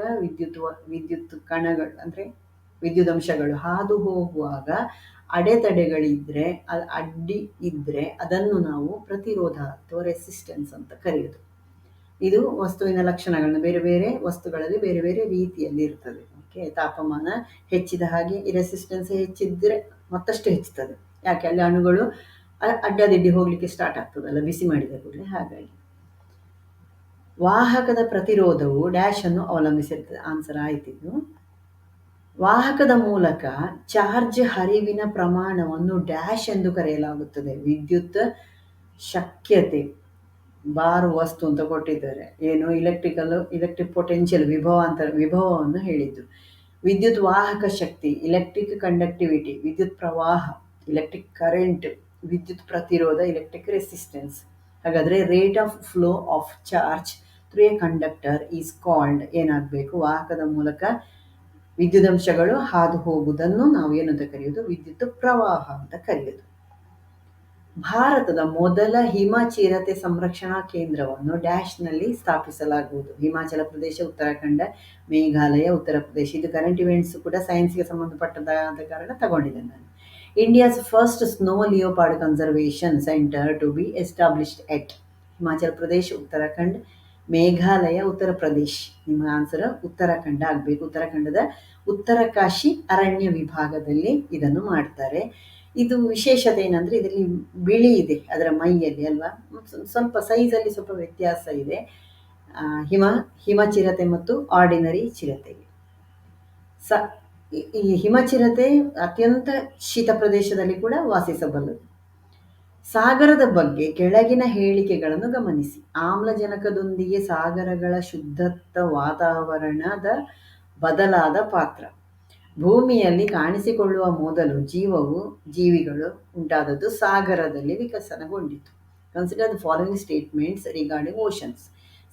ವಿದ್ಯುತ್ ಕಣಗಳು ಅಂದರೆ ವಿದ್ಯುತ್ ಅಂಶಗಳು ಹಾದು ಹೋಗುವಾಗ ಅಡೆತಡೆಗಳಿದ್ದರೆ, ಅಡ್ಡಿ ಇದ್ದರೆ ಅದನ್ನು ನಾವು ಪ್ರತಿರೋಧ ಅಥವಾ ರೆಸಿಸ್ಟೆನ್ಸ್ ಅಂತ ಕರೆಯೋದು. ಇದು ವಸ್ತುವಿನ ಲಕ್ಷಣಗಳನ್ನು ಬೇರೆ ಬೇರೆ ವಸ್ತುಗಳಲ್ಲಿ ಬೇರೆ ಬೇರೆ ರೀತಿಯಲ್ಲಿ ಇರ್ತದೆ. ಓಕೆ, ತಾಪಮಾನ ಹೆಚ್ಚಿದ ಹಾಗೆ ಈ ರೆಸಿಸ್ಟೆನ್ಸ್ ಹೆಚ್ಚಿದ್ರೆ ಮತ್ತಷ್ಟು ಹೆಚ್ಚುತ್ತದೆ. ಯಾಕೆ? ಅಲ್ಲಿ ಅಣುಗಳು ಅಡ್ಡದಿಡ್ಡಿ ಹೋಗಲಿಕ್ಕೆ ಸ್ಟಾರ್ಟ್ ಆಗ್ತದಲ್ಲ ಬಿಸಿ ಮಾಡಿದ ಕೂಡಲೇ. ಹಾಗಾಗಿ ವಾಹಕದ ಪ್ರತಿರೋಧವು ಡ್ಯಾಶ್ ಅನ್ನು ಅವಲಂಬಿಸಿರ್ತದೆ. ಆನ್ಸರ್ ಆಯ್ತಿದ್ದು. ವಾಹಕದ ಮೂಲಕ ಚಾರ್ಜ್ ಹರಿವಿನ ಪ್ರಮಾಣವನ್ನು ಡ್ಯಾಶ್ ಎಂದು ಕರೆಯಲಾಗುತ್ತದೆ. ವಿದ್ಯುತ್ ಶಕ್ಯತೆ ಬಾರ್ ವಸ್ತು ಅಂತ ಕೊಟ್ಟಿದ್ದಾರೆ. ಏನು? ಎಲೆಕ್ಟ್ರಿಕ್ ಪೊಟೆನ್ಷಿಯಲ್ ವಿಭವವನ್ನು ಹೇಳಿದ್ದು. ವಿದ್ಯುತ್ ವಾಹಕ ಶಕ್ತಿ, ಎಲೆಕ್ಟ್ರಿಕ್ ಕಂಡಕ್ಟಿವಿಟಿ, ವಿದ್ಯುತ್ ಪ್ರವಾಹ, ಎಲೆಕ್ಟ್ರಿಕ್ ಕರೆಂಟ್, ವಿದ್ಯುತ್ ಪ್ರತಿರೋಧ, ಎಲೆಕ್ಟ್ರಿಕ್ ರೆಸಿಸ್ಟೆನ್ಸ್. ಹಾಗಾದರೆ rate of flow of charge through A conductor is called ಏನಾಗಬೇಕು? ವಾಹಕದ ಮೂಲಕ ವಿದ್ಯುದಂಶಗಳು ಹಾದು ಹೋಗುವುದನ್ನು ನಾವು ಏನಂತ ಕರೆಯೋದು? ವಿದ್ಯುತ್ ಪ್ರವಾಹ ಅಂತ ಕರೆಯೋದು. ಭಾರತದ ಮೊದಲ ಹಿಮ ಚಿರತೆ ಸಂರಕ್ಷಣಾ ಕೇಂದ್ರವನ್ನು ಡ್ಯಾಶ್ನಲ್ಲಿ ಸ್ಥಾಪಿಸಲಾಗುವುದು. ಹಿಮಾಚಲ ಪ್ರದೇಶ, ಉತ್ತರಾಖಂಡ, ಮೇಘಾಲಯ, ಉತ್ತರ ಪ್ರದೇಶ. ಇದು ಕರೆಂಟ್ ಇವೆಂಟ್ಸ್ ಕೂಡ ಸೈನ್ಸ್ಗೆ ಸಂಬಂಧಪಟ್ಟದಾದ ಕಾರಣ ತಗೊಂಡಿದ್ದೇನೆ ನಾನು. India's first snow leopard conservation centre to be established at Himachal Pradesh, Uttarakhand, Meghalaya, Uttar Pradesh. ನಿಮ್ಮ ಆನ್ಸರ್ ಉತ್ತರಾಖಂಡ ಆಗಬೇಕು. ಉತ್ತರಾಖಂಡದ ಉತ್ತರಕಾಶಿ ಅರಣ್ಯ ವಿಭಾಗದಲ್ಲಿ ಇದನ್ನು ಮಾಡ್ತಾರೆ. ಇದು ವಿಶೇಷತೆ ಏನಂದರೆ ಇದರಲ್ಲಿ ಬಿಳಿ ಇದೆ ಅದರ ಮೈಯಲ್ಲಿ ಅಲ್ವಾ, ಸ್ವಲ್ಪ ಸೈಜಲ್ಲಿ ಸ್ವಲ್ಪ ವ್ಯತ್ಯಾಸ ಇದೆ ಹಿಮ ಚಿರತೆ ಮತ್ತು ಆರ್ಡಿನರಿ ಚಿರತೆಗೆ. ಈ ಹಿಮಚಿರತೆ ಅತ್ಯಂತ ಶೀತ ಪ್ರದೇಶದಲ್ಲಿ ಕೂಡ ವಾಸಿಸಬಲ್ಲದು. ಸಾಗರದ ಬಗ್ಗೆ ಕೆಳಗಿನ ಹೇಳಿಕೆಗಳನ್ನು ಗಮನಿಸಿ. ಆಮ್ಲಜನಕದೊಂದಿಗೆ ಸಾಗರಗಳ ಶುದ್ಧತ್ವ ವಾತಾವರಣದ ಬದಲಾದ ಪಾತ್ರ. ಭೂಮಿಯಲ್ಲಿ ಕಾಣಿಸಿಕೊಳ್ಳುವ ಮೊದಲು ಜೀವಿಗಳು ಉಂಟಾದದ್ದು ಸಾಗರದಲ್ಲಿ ವಿಕಸನಗೊಂಡಿತು. Consider the following statements regarding oceans.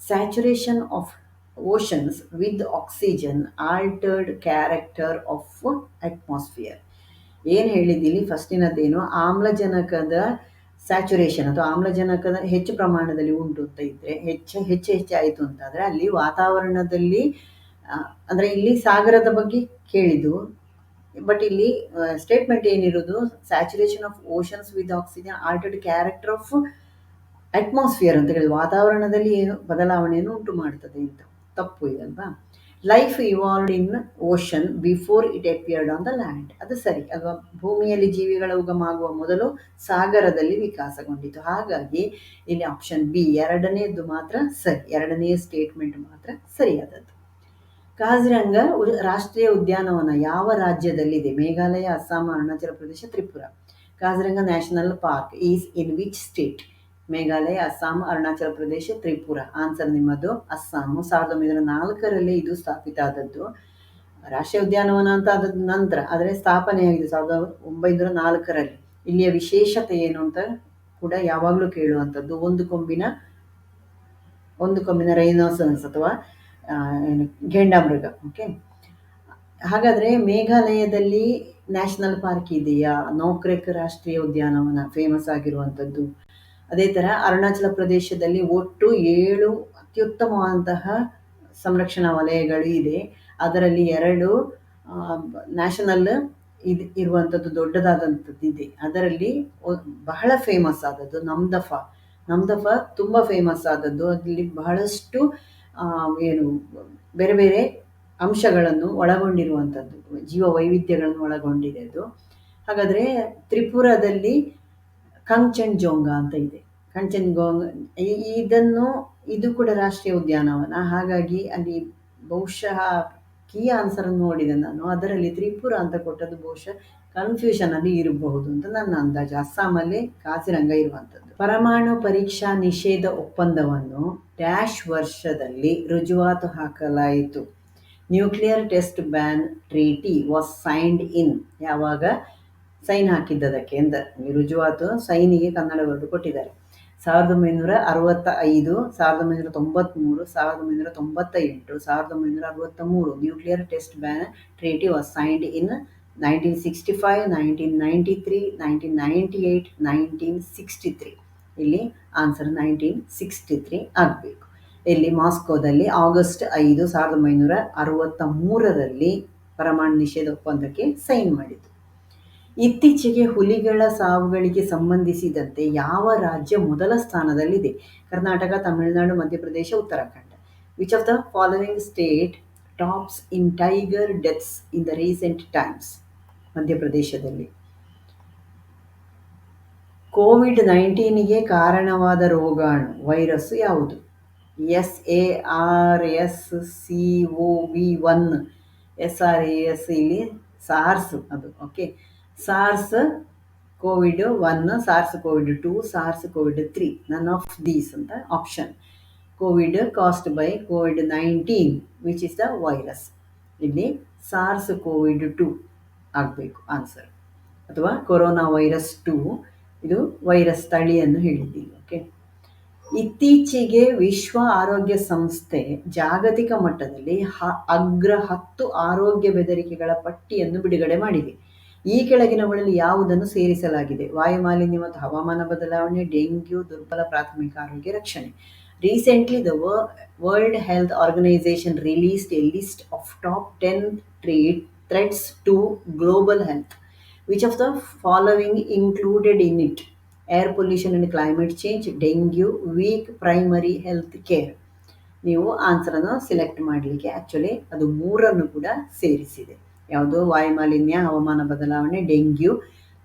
Saturation of oceans with oxygen altered character of atmosphere. ಏನು ಹೇಳಿದ್ದೀನಿ ಫಸ್ಟಿನದ್ದೇನು? ಆಮ್ಲಜನಕದ ಸ್ಯಾಚುರೇಷನ್ ಅಥವಾ ಆಮ್ಲಜನಕದ ಹೆಚ್ಚು ಪ್ರಮಾಣದಲ್ಲಿ ಉಂಟು ಅಂತ ಇದ್ದರೆ ಹೆಚ್ಚಾಯಿತು ಅಂತಾದರೆ ಅಲ್ಲಿ ವಾತಾವರಣದಲ್ಲಿ ಅಂದರೆ ಇಲ್ಲಿ ಸಾಗರದ ಬಗ್ಗೆ ಕೇಳಿದ್ದು, ಬಟ್ ಇಲ್ಲಿ ಸ್ಟೇಟ್ಮೆಂಟ್ ಏನಿರೋದು? Saturation of oceans with oxygen altered character of atmosphere ಅಂತ ಹೇಳಿದ್ರು. ವಾತಾವರಣದಲ್ಲಿ ಏನು ಬದಲಾವಣೆಯನ್ನು ಉಂಟು ಮಾಡ್ತದೆ ಅಂತ. ತಪ್ಪು ಇದಲ್ವಾ? Life evolved in ocean before it appeared on the land. ಅದು ಸರಿ ಅಲ್ವಾ? ಭೂಮಿಯಲ್ಲಿ ಜೀವಿಗಳ ಉಗಮ ಆಗುವ ಮೊದಲು ಸಾಗರದಲ್ಲಿ ವಿಕಾಸಗೊಂಡಿತು. ಹಾಗಾಗಿ ಇಲ್ಲಿ ಆಪ್ಷನ್ ಬಿ ಎರಡನೇದು ಮಾತ್ರ ಸರಿ, ಎರಡನೆಯ ಸ್ಟೇಟ್ಮೆಂಟ್ ಮಾತ್ರ ಸರಿಯಾದದ್ದು. ಕಾಜಿರಂಗ ರಾಷ್ಟ್ರೀಯ ಉದ್ಯಾನವನ ಯಾವ ರಾಜ್ಯದಲ್ಲಿದೆ? Meghalaya, Assam, Arunachal Pradesh, Tripura. Kaziranga national park is in which state? Meghalaya, Assam, Arunachal Pradesh, Tripura. Answer ನಿಮ್ಮದು ಅಸ್ಸಾಮು. 1904ರಲ್ಲಿ ಇದು ಸ್ಥಾಪಿತ ಆದದ್ದು. ರಾಷ್ಟ್ರೀಯ ಉದ್ಯಾನವನ ಅಂತ ಆದ ನಂತರ ಆದರೆ ಸ್ಥಾಪನೆಯಾಗಿದೆ 1904ರಲ್ಲಿ. ಇಲ್ಲಿಯ ವಿಶೇಷತೆ ಏನು ಅಂತ ಕೂಡ ಯಾವಾಗಲೂ ಕೇಳುವಂಥದ್ದು. ಒಂದು ಕೊಂಬಿನ ರೈನೋಸರಸ್ ಅಥವಾ ಗೆಂಡಾಮೃಗ. ಓಕೆ, ಹಾಗಾದರೆ ಮೇಘಾಲಯದಲ್ಲಿ ನ್ಯಾಷನಲ್ ಪಾರ್ಕ್ ಇದೆಯಾ? ನೋಕ್ರೆಕ್ ರಾಷ್ಟ್ರೀಯ ಉದ್ಯಾನವನ ಫೇಮಸ್ ಆಗಿರುವಂಥದ್ದು. ಅದೇ ಥರ ಅರುಣಾಚಲ ಪ್ರದೇಶದಲ್ಲಿ ಒಟ್ಟು 7 ಅತ್ಯುತ್ತಮವಾದಂತಹ ಸಂರಕ್ಷಣಾ ವಲಯಗಳು ಇದೆ. ಅದರಲ್ಲಿ 2 ನ್ಯಾಷನಲ್ ಇರುವಂಥದ್ದು ದೊಡ್ಡದಾದಂಥದ್ದು ಇದೆ. ಅದರಲ್ಲಿ ಬಹಳ ಫೇಮಸ್ ಆದದ್ದು ನಮ್ದಫಾ ತುಂಬ ಫೇಮಸ್ ಆದದ್ದು. ಅಲ್ಲಿ ಬಹಳಷ್ಟು ಬೇರೆ ಬೇರೆ ಅಂಶಗಳನ್ನು ಒಳಗೊಂಡಿರುವಂಥದ್ದು, ಜೀವ ವೈವಿಧ್ಯಗಳನ್ನು ಒಳಗೊಂಡಿದೆ ಅದು. ಹಾಗಾದರೆ ತ್ರಿಪುರದಲ್ಲಿ ಕಂಚನ್ಜೋಂಗ ಅಂತ ಇದೆ. ಕಂಚನ್ಜೋಂಗ ಇದು ಕೂಡ ರಾಷ್ಟ್ರೀಯ ಉದ್ಯಾನವನ. ಹಾಗಾಗಿ ಅಲ್ಲಿ ಬಹುಶಃ ಕೀ ಆನ್ಸರನ್ನು ನೋಡಿದೆ ನಾನು, ಅದರಲ್ಲಿ ತ್ರಿಪುರ ಅಂತ ಕೊಟ್ಟದ್ದು ಬಹುಶಃ ಕನ್ಫ್ಯೂಷನಲ್ಲಿ ಇರಬಹುದು ಅಂತ ನನ್ನ ಅಂದಾಜು. ಅಸ್ಸಾಮಲ್ಲಿ ಕಾಜಿರಂಗ ಇರುವಂಥದ್ದು. ಪರಮಾಣು ಪರೀಕ್ಷಾ ನಿಷೇಧ ಒಪ್ಪಂದವನ್ನು ಡ್ಯಾಶ್ ವರ್ಷದಲ್ಲಿ ರುಜುವಾತು ಹಾಕಲಾಯಿತು? Nuclear test ban treaty was signed in. ಯಾವಾಗ ಸೈನ್ ಹಾಕಿದ್ದದಕ್ಕೆ ಅಂತ ರುಜುವಾತು ಸೈನಿಗೆ ಕನ್ನಡ ವರ್ಡ್ ಕೊಟ್ಟಿದ್ದಾರೆ. 1965, 1993, 1998, 1963. Nuclear test ban treaty was signed ಇನ್ 1965, 1993, 1998, 1963. ಇಲ್ಲಿ ಆನ್ಸರ್ 1963 ಆಗಬೇಕು. ಇಲ್ಲಿ ಮಾಸ್ಕೋದಲ್ಲಿ ಆಗಸ್ಟ್ 5, 1963ರಲ್ಲಿ ಪರಮಾಣು ನಿಷೇಧ ಒಪ್ಪಂದಕ್ಕೆ ಸೈನ್ ಮಾಡಿತು. ಇತ್ತೀಚೆಗೆ ಹುಲಿಗಳ ಸಾವುಗಳಿಗೆ ಸಂಬಂಧಿಸಿದಂತೆ ಯಾವ ರಾಜ್ಯ ಮೊದಲ ಸ್ಥಾನದಲ್ಲಿದೆ? Karnataka, Tamil Nadu, Madhya Pradesh, Uttarakhand. Which of the following state tops in tiger deaths in the recent times? ಮಧ್ಯಪ್ರದೇಶದಲ್ಲಿ. ಕೋವಿಡ್-19ಗೆ ಕಾರಣವಾದ ರೋಗಾಣು ವೈರಸ್ ಯಾವುದು? SARS-CoV-1. SRAS ಇಲ್ಲಿ ಸಾರ್ಸ್ ಅದು. Okay, SARS ಕೋವಿಡ್-1, SARS ಕೋವಿಡ್-2, SARS ಕೋವಿಡ್-3. None of these ಅಂತ option. Covid caused by COVID-19 which is the virus. ಇಲ್ಲಿ SARS ಕೋವಿಡ್-2 ಆಗಬೇಕು answer, ಅಥವಾ corona ವೈರಸ್-2 ಇದು ವೈರಸ್ ತಳಿಯನ್ನು ಹೇಳಿದ್ದೀವಿ. ಓಕೆ. ಇತ್ತೀಚೆಗೆ ವಿಶ್ವ ಆರೋಗ್ಯ ಸಂಸ್ಥೆ ಜಾಗತಿಕ ಮಟ್ಟದಲ್ಲಿ ಅಗ್ರ 10 ಆರೋಗ್ಯ ಬೆದರಿಕೆಗಳ ಪಟ್ಟಿಯನ್ನು ಬಿಡುಗಡೆ ಮಾಡಿದೆ. ಈ ಕೆಳಗಿನವುಗಳಲ್ಲಿ ಯಾವುದನ್ನು ಸೇರಿಸಲಾಗಿದೆ? ವಾಯುಮಾಲಿನ್ಯ ಮತ್ತು ಹವಾಮಾನ ಬದಲಾವಣೆ, ಡೆಂಗ್ಯೂ, ದುರ್ಬಲ ಪ್ರಾಥಮಿಕ ಆರೋಗ್ಯ ರಕ್ಷಣೆ. Recently, the World Health Organization released a list of top 10 threats to global health. Which of the following included in it? Air pollution and climate change, dengue, weak primary health care. ನೀವು ಆನ್ಸರನ್ನು select ಮಾಡಲಿಕ್ಕೆ actually ಅದು 3 ಕೂಡ ಸೇರಿಸಿದೆ. ಯಾವುದು? ವಾಯುಮಾಲಿನ್ಯ, ಹವಾಮಾನ ಬದಲಾವಣೆ, dengue,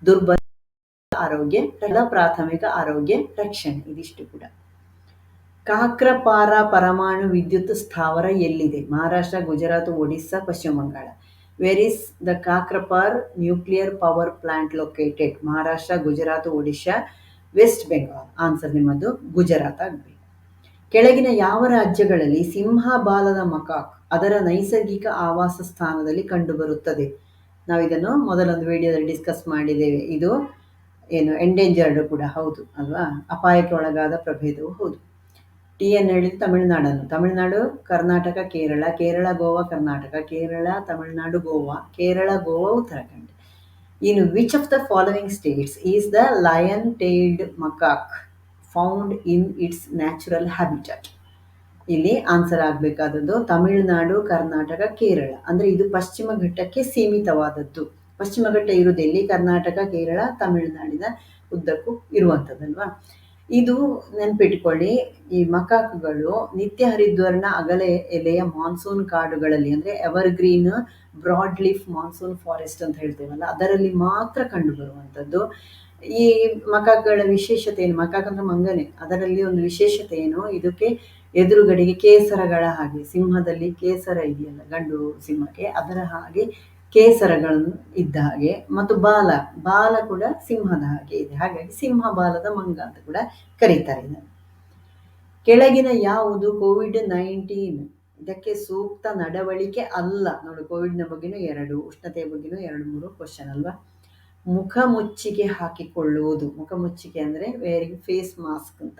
ದುರ್ಬಲ ಆರೋಗ್ಯ, ಪ್ರಾಥಮಿಕ ಆರೋಗ್ಯ ರಕ್ಷಣೆ. ಇದಿಷ್ಟು ಕೂಡ. ಕಾಕ್ರಪಾರ ಪರಮಾಣು ವಿದ್ಯುತ್ ಸ್ಥಾವರ ಎಲ್ಲಿದೆ? Maharashtra, Gujarat, Odisha, Paschim Bangala. Where is the Kakrapar nuclear power plant located? Maharashtra, Gujarat, Odisha, west Bengal. Answer ನಿಮ್ಮದು ಗುಜರಾತ್ ಆಗಬೇಕು. ಕೆಳಗಿನ ಯಾವ ರಾಜ್ಯಗಳಲ್ಲಿ ಸಿಂಹ ಬಾಲದ ಮಕಾಕ್ ಅದರ ನೈಸರ್ಗಿಕ ಆವಾಸ ಸ್ಥಾನದಲ್ಲಿ ಕಂಡುಬರುತ್ತದೆ? ನಾವಿದನ್ನು ಮೊದಲೊಂದು ವಿಡಿಯೋದಲ್ಲಿ ಡಿಸ್ಕಸ್ ಮಾಡಿದ್ದೇವೆ. ಇದು ಏನು ಎಂಡೇಂಜರ್ಡ್ ಕೂಡ ಹೌದು ಅಲ್ವಾ, ಅಪಾಯಕ್ಕೆ ಒಳಗಾದ ಪ್ರಭೇದವು ಹೌದು. ಟಿ ಅನ್ನು ಹೇಳಿದ್ದು Tamil Nadu, Karnataka, Kerala, Goa, Karnataka, Kerala, Tamil Nadu, Goa, Kerala, Goa, Uttarakhand. In which of the following states is the lion-tailed macaque found in its natural habitat? ಇಲ್ಲಿ ಆನ್ಸರ್ ಆಗಬೇಕಾದದ್ದು ತಮಿಳುನಾಡು, ಕರ್ನಾಟಕ, ಕೇರಳ. ಅಂದರೆ ಇದು ಪಶ್ಚಿಮ ಘಟ್ಟಕ್ಕೆ ಸೀಮಿತವಾದದ್ದು. ಪಶ್ಚಿಮ ಘಟ್ಟ ಇರುವುದೆಲ್ಲಿ? ಕರ್ನಾಟಕ, ಕೇರಳ, ತಮಿಳುನಾಡಿನ ಉದ್ದಕ್ಕೂ ಇರುವಂಥದ್ದಲ್ವಾ. ಇದು ನೆನಪಿಟ್ಕೊಳ್ಳಿ, ಈ ಮಕಾಕ್ಗಳು ನಿತ್ಯ ಹರಿದ್ವರ್ಣ ಅಗಲ ಎಲೆಯ ಮಾನ್ಸೂನ್ ಕಾಡುಗಳಲ್ಲಿ, ಅಂದರೆ evergreen broad leaf monsoon forest ಅಂತ ಹೇಳ್ತೇವಲ್ಲ, ಅದರಲ್ಲಿ ಮಾತ್ರ ಕಂಡುಬರುವಂಥದ್ದು. ಈ ಮಕಾಕ್ಗಳ ವಿಶೇಷತೆ ಏನು? ಮಕಾಕ್ ಅಂದರೆ ಮಂಗನೆ. ಅದರಲ್ಲಿ ಒಂದು ವಿಶೇಷತೆ ಏನು? ಇದಕ್ಕೆ ಎದುರುಗಡೆಗೆ ಕೇಸರಗಳ ಹಾಗೆ, ಸಿಂಹದಲ್ಲಿ ಕೇಸರ ಇದೆಯಲ್ಲ ಗಂಡು ಸಿಂಹಕ್ಕೆ, ಅದರ ಹಾಗೆ ಕೇಸರಗಳನ್ನು ಇದ್ದ ಹಾಗೆ, ಮತ್ತು ಬಾಲ ಕೂಡ ಸಿಂಹದ ಹಾಗೆ ಇದೆ. ಹಾಗಾಗಿ ಸಿಂಹ ಬಾಲದ ಮಂಗ ಅಂತ ಕೂಡ ಕರೀತಾರೆ ಇದನ್ನು. ಕೆಳಗಿನ ಯಾವುದು ಕೋವಿಡ್-19 ಇದಕ್ಕೆ ಸೂಕ್ತ ನಡವಳಿಕೆ ಅಲ್ಲ? ನೋಡಿ, ಕೋವಿಡ್ನ ಬಗ್ಗೆನೂ 2, ಉಷ್ಣತೆಯ ಬಗ್ಗೆನೂ 2-3 ಕ್ವಶನ್ ಅಲ್ವಾ. ಮುಖಮುಚ್ಚಿಗೆ ಹಾಕಿಕೊಳ್ಳುವುದು. ಮುಖಮುಚ್ಚಿಕೆ ಅಂದರೆ ವೇರಿಂಗ್ ಫೇಸ್ ಮಾಸ್ಕ್ ಅಂತ.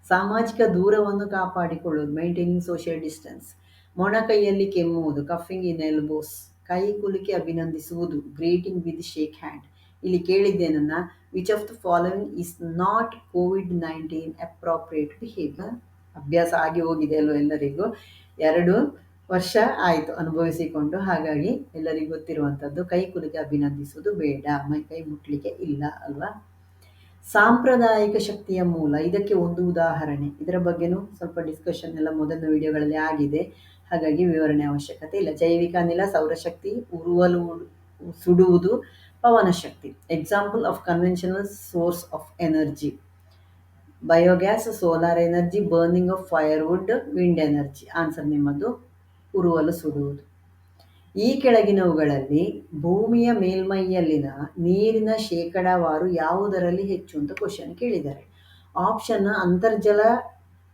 ಸಾಮಾಜಿಕ ದೂರವನ್ನು ಕಾಪಾಡಿಕೊಳ್ಳುವುದು, ಮೈಂಟೈನಿಂಗ್ ಸೋಷಿಯಲ್ ಡಿಸ್ಟೆನ್ಸ್. ಮೊಣಕೈಯಲ್ಲಿ ಕೆಮ್ಮುವುದು, ಕಫಿಂಗ್ ಇನ್ ಎಲ್ಬೋಸ್. ಕೈ ಕುಲುಕಿ ಅಭಿನಂದಿಸುವುದು, ಗ್ರೀಟಿಂಗ್ ವಿತ್ ಶೇಕ್ ಹ್ಯಾಂಡ್. ಇಲ್ಲಿ ಕೇಳಿದ್ದೇನನ್ನ, which of the following is not ಕೋವಿಡ್-19 ಅಪ್ರಾಪ್ರಿಯೇಟ್ ಬಿಹೇವಿಯರ್? ಅಭ್ಯಾಸ ಆಗಿ ಹೋಗಿದೆ ಅಲ್ವ ಎಲ್ಲರಿಗೂ. 2 ವರ್ಷ ಆಯಿತು ಅನುಭವಿಸಿಕೊಂಡು, ಹಾಗಾಗಿ ಎಲ್ಲರಿಗೂ ಗೊತ್ತಿರುವಂಥದ್ದು. ಕೈ ಕುಲುಕಿ ಅಭಿನಂದಿಸುವುದು ಬೇಡ, ಕೈ ಮುಟ್ಲಿಕ್ಕೆ ಇಲ್ಲ ಅಲ್ವಾ. ಸಾಂಪ್ರದಾಯಿಕ ಶಕ್ತಿಯ ಮೂಲ, ಇದಕ್ಕೆ ಒಂದು ಉದಾಹರಣೆ. ಇದರ ಬಗ್ಗೆನೂ ಸ್ವಲ್ಪ ಡಿಸ್ಕಷನ್ ಎಲ್ಲ ಮೊದಲ ವಿಡಿಯೋಗಳಲ್ಲಿ ಆಗಿದೆ, ಹಾಗಾಗಿ ವಿವರಣೆ ಅವಶ್ಯಕತೆ ಇಲ್ಲ. ಜೈವಿಕ ಅನಿಲ, ಸೌರಶಕ್ತಿ, ಉರುವಲು ಸುಡುವುದು, ಪವನ ಶಕ್ತಿ. Example of conventional source of energy: biogas, solar energy, burning of firewood, wind energy. Answer ನಿಮ್ಮದು ಉರುವಲು ಸುಡುವುದು. ಈ ಕೆಳಗಿನವುಗಳಲ್ಲಿ ಭೂಮಿಯ ಮೇಲ್ಮೈಯಲ್ಲಿನ ನೀರಿನ ಶೇಕಡಾವಾರು ಯಾವುದರಲ್ಲಿ ಹೆಚ್ಚು ಅಂತ ಕ್ವಶನ್ ಕೇಳಿದ್ದಾರೆ. ಆಪ್ಷನ್: ಅಂತರ್ಜಲ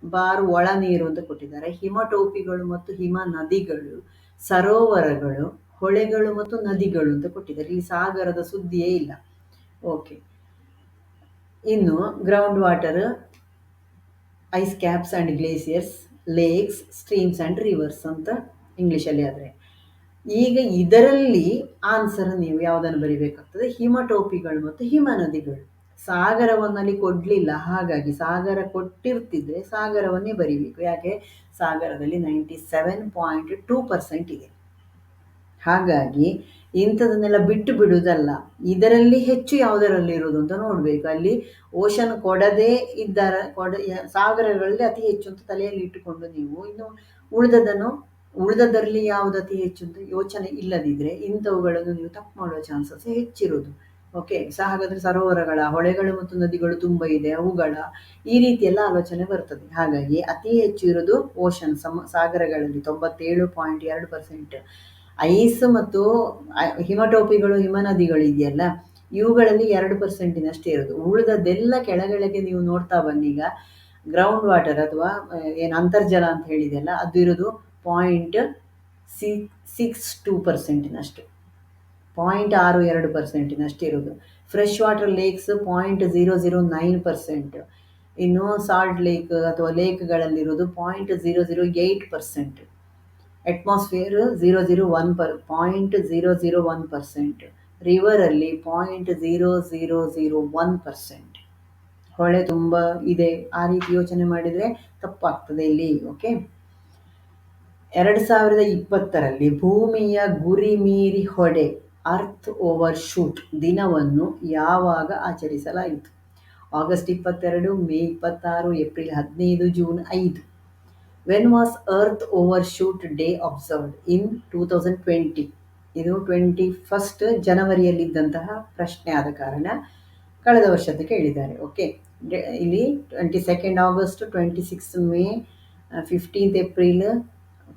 ಬಾರ್ ಒಳ ನೀರು ಅಂತ ಕೊಟ್ಟಿದ್ದಾರೆ, ಹಿಮಟೋಪಿಗಳು ಮತ್ತು ಹಿಮ ನದಿಗಳು, ಸರೋವರಗಳು, ಹೊಳೆಗಳು ಮತ್ತು ನದಿಗಳು ಅಂತ ಕೊಟ್ಟಿದ್ದಾರೆ. ಇಲ್ಲಿ ಸಾಗರದ ಸುದ್ದಿಯೇ ಇಲ್ಲ. ಓಕೆ. ಇನ್ನು ground water, ice caps and glaciers, lakes, streams and rivers ಅಂತ ಇಂಗ್ಲೀಷಲ್ಲಿ. ಆದರೆ ಈಗ ಇದರಲ್ಲಿ ಆನ್ಸರ್ ನೀವು ಯಾವುದನ್ನು ಬರಿಬೇಕಾಗ್ತದೆ? ಹಿಮಟೋಪಿಗಳು ಮತ್ತು ಹಿಮ ನದಿಗಳು. ಸಾಗರವನ್ನಲ್ಲಿ ಕೊಡಲಿಲ್ಲ, ಹಾಗಾಗಿ ಸಾಗರ ಕೊಟ್ಟಿರ್ತಿದ್ರೆ ಸಾಗರವನ್ನೇ ಬರಿಬೇಕು. ಯಾಕೆ? ಸಾಗರದಲ್ಲಿ 97.2% ಇದೆ. ಹಾಗಾಗಿ ಇಂಥದನ್ನೆಲ್ಲ ಬಿಟ್ಟು ಬಿಡುವುದಲ್ಲ, ಇದರಲ್ಲಿ ಹೆಚ್ಚು ಯಾವುದರಲ್ಲಿ ಇರೋದು ಅಂತ ನೋಡಬೇಕು. ಅಲ್ಲಿ ಓಷನ್ ಕೊಡದೇ ಸಾಗರಗಳಲ್ಲಿ ಅತಿ ಹೆಚ್ಚು ಅಂತ ತಲೆಯಲ್ಲಿ ಇಟ್ಟುಕೊಂಡು ನೀವು ಇನ್ನು ಉಳಿದದರಲ್ಲಿ ಯಾವುದು ಅತಿ ಹೆಚ್ಚು ಅಂತ ಯೋಚನೆ ಇಲ್ಲದಿದ್ದರೆ ಇಂಥವುಗಳನ್ನು ನೀವು ತಪ್ಪು ಮಾಡುವ ಚಾನ್ಸಸ್ ಹೆಚ್ಚಿರೋದು. ಓಕೆ. ಹಾಗಾದರೆ ಸರೋವರಗಳ, ಹೊಳೆಗಳು ಮತ್ತು ನದಿಗಳು ತುಂಬ ಇದೆ, ಅವುಗಳ ಈ ರೀತಿ ಎಲ್ಲ ಆಲೋಚನೆ ಬರ್ತದೆ. ಹಾಗಾಗಿ ಅತಿ ಹೆಚ್ಚು ಇರೋದು ಓಷನ್, ಸಾಗರಗಳಲ್ಲಿ 97.2%. ಐಸ್ ಮತ್ತು ಹಿಮಟೋಪಿಗಳು, ಹಿಮ ನದಿಗಳು ಇದೆಯಲ್ಲ, ಇವುಗಳಲ್ಲಿ 2%ನಷ್ಟೇ ಇರೋದು. ಉಳಿದದೆಲ್ಲ ಕೆಳಗೆ ನೀವು ನೋಡ್ತಾ ಬನ್ನೀಗ ಗ್ರೌಂಡ್ ವಾಟರ್ ಅಥವಾ ಏನು ಅಂತರ್ಜಲ ಅಂತ ಹೇಳಿದೆಯಲ್ಲ, ಅದು ಇರೋದು 0.62%ನಷ್ಟು, 0.62% ಇರೋದು. ಫ್ರೆಶ್ ವಾಟರ್ ಲೇಕ್ಸ್ 0.009%, ಇನ್ನು ಸಾಲ್ಟ್ ಲೇಕ್ ಅಥವಾ ಲೇಕ್ಗಳಲ್ಲಿರೋದು 0.008%, ಅಟ್ಮಾಸ್ಫಿಯರ್ 0.001%, ರಿವರಲ್ಲಿ 0.0001%. ಹೊಳೆ ತುಂಬ ಇದೆ, ಆ ರೀತಿ ಯೋಚನೆ ಮಾಡಿದರೆ ತಪ್ಪಾಗ್ತದೆ ಇಲ್ಲಿ. ಓಕೆ, 2020ರಲ್ಲಿ ಭೂಮಿಯ ಗುರಿ ಮೀರಿ ಹೊಡೆ ಅರ್ತ್ ಓವರ್ ಶೂಟ್ ದಿನವನ್ನು ಯಾವಾಗ ಆಚರಿಸಲಾಯಿತು? August 22, May 26, April 15, June 5. When was earth over shoot day observed ಇನ್ 2020? ಇದು 21 ಜನವರಿಯಲ್ಲಿದ್ದಂತಹ ಪ್ರಶ್ನೆ ಆದ ಕಾರಣ ಕಳೆದ ವರ್ಷದ ಕೇಳಿದ್ದಾರೆ. ಓಕೆ, ಇಲ್ಲಿ 22 ಆಗಸ್ಟ್, 26 ಮೇ, 15 ಏಪ್ರಿಲ್,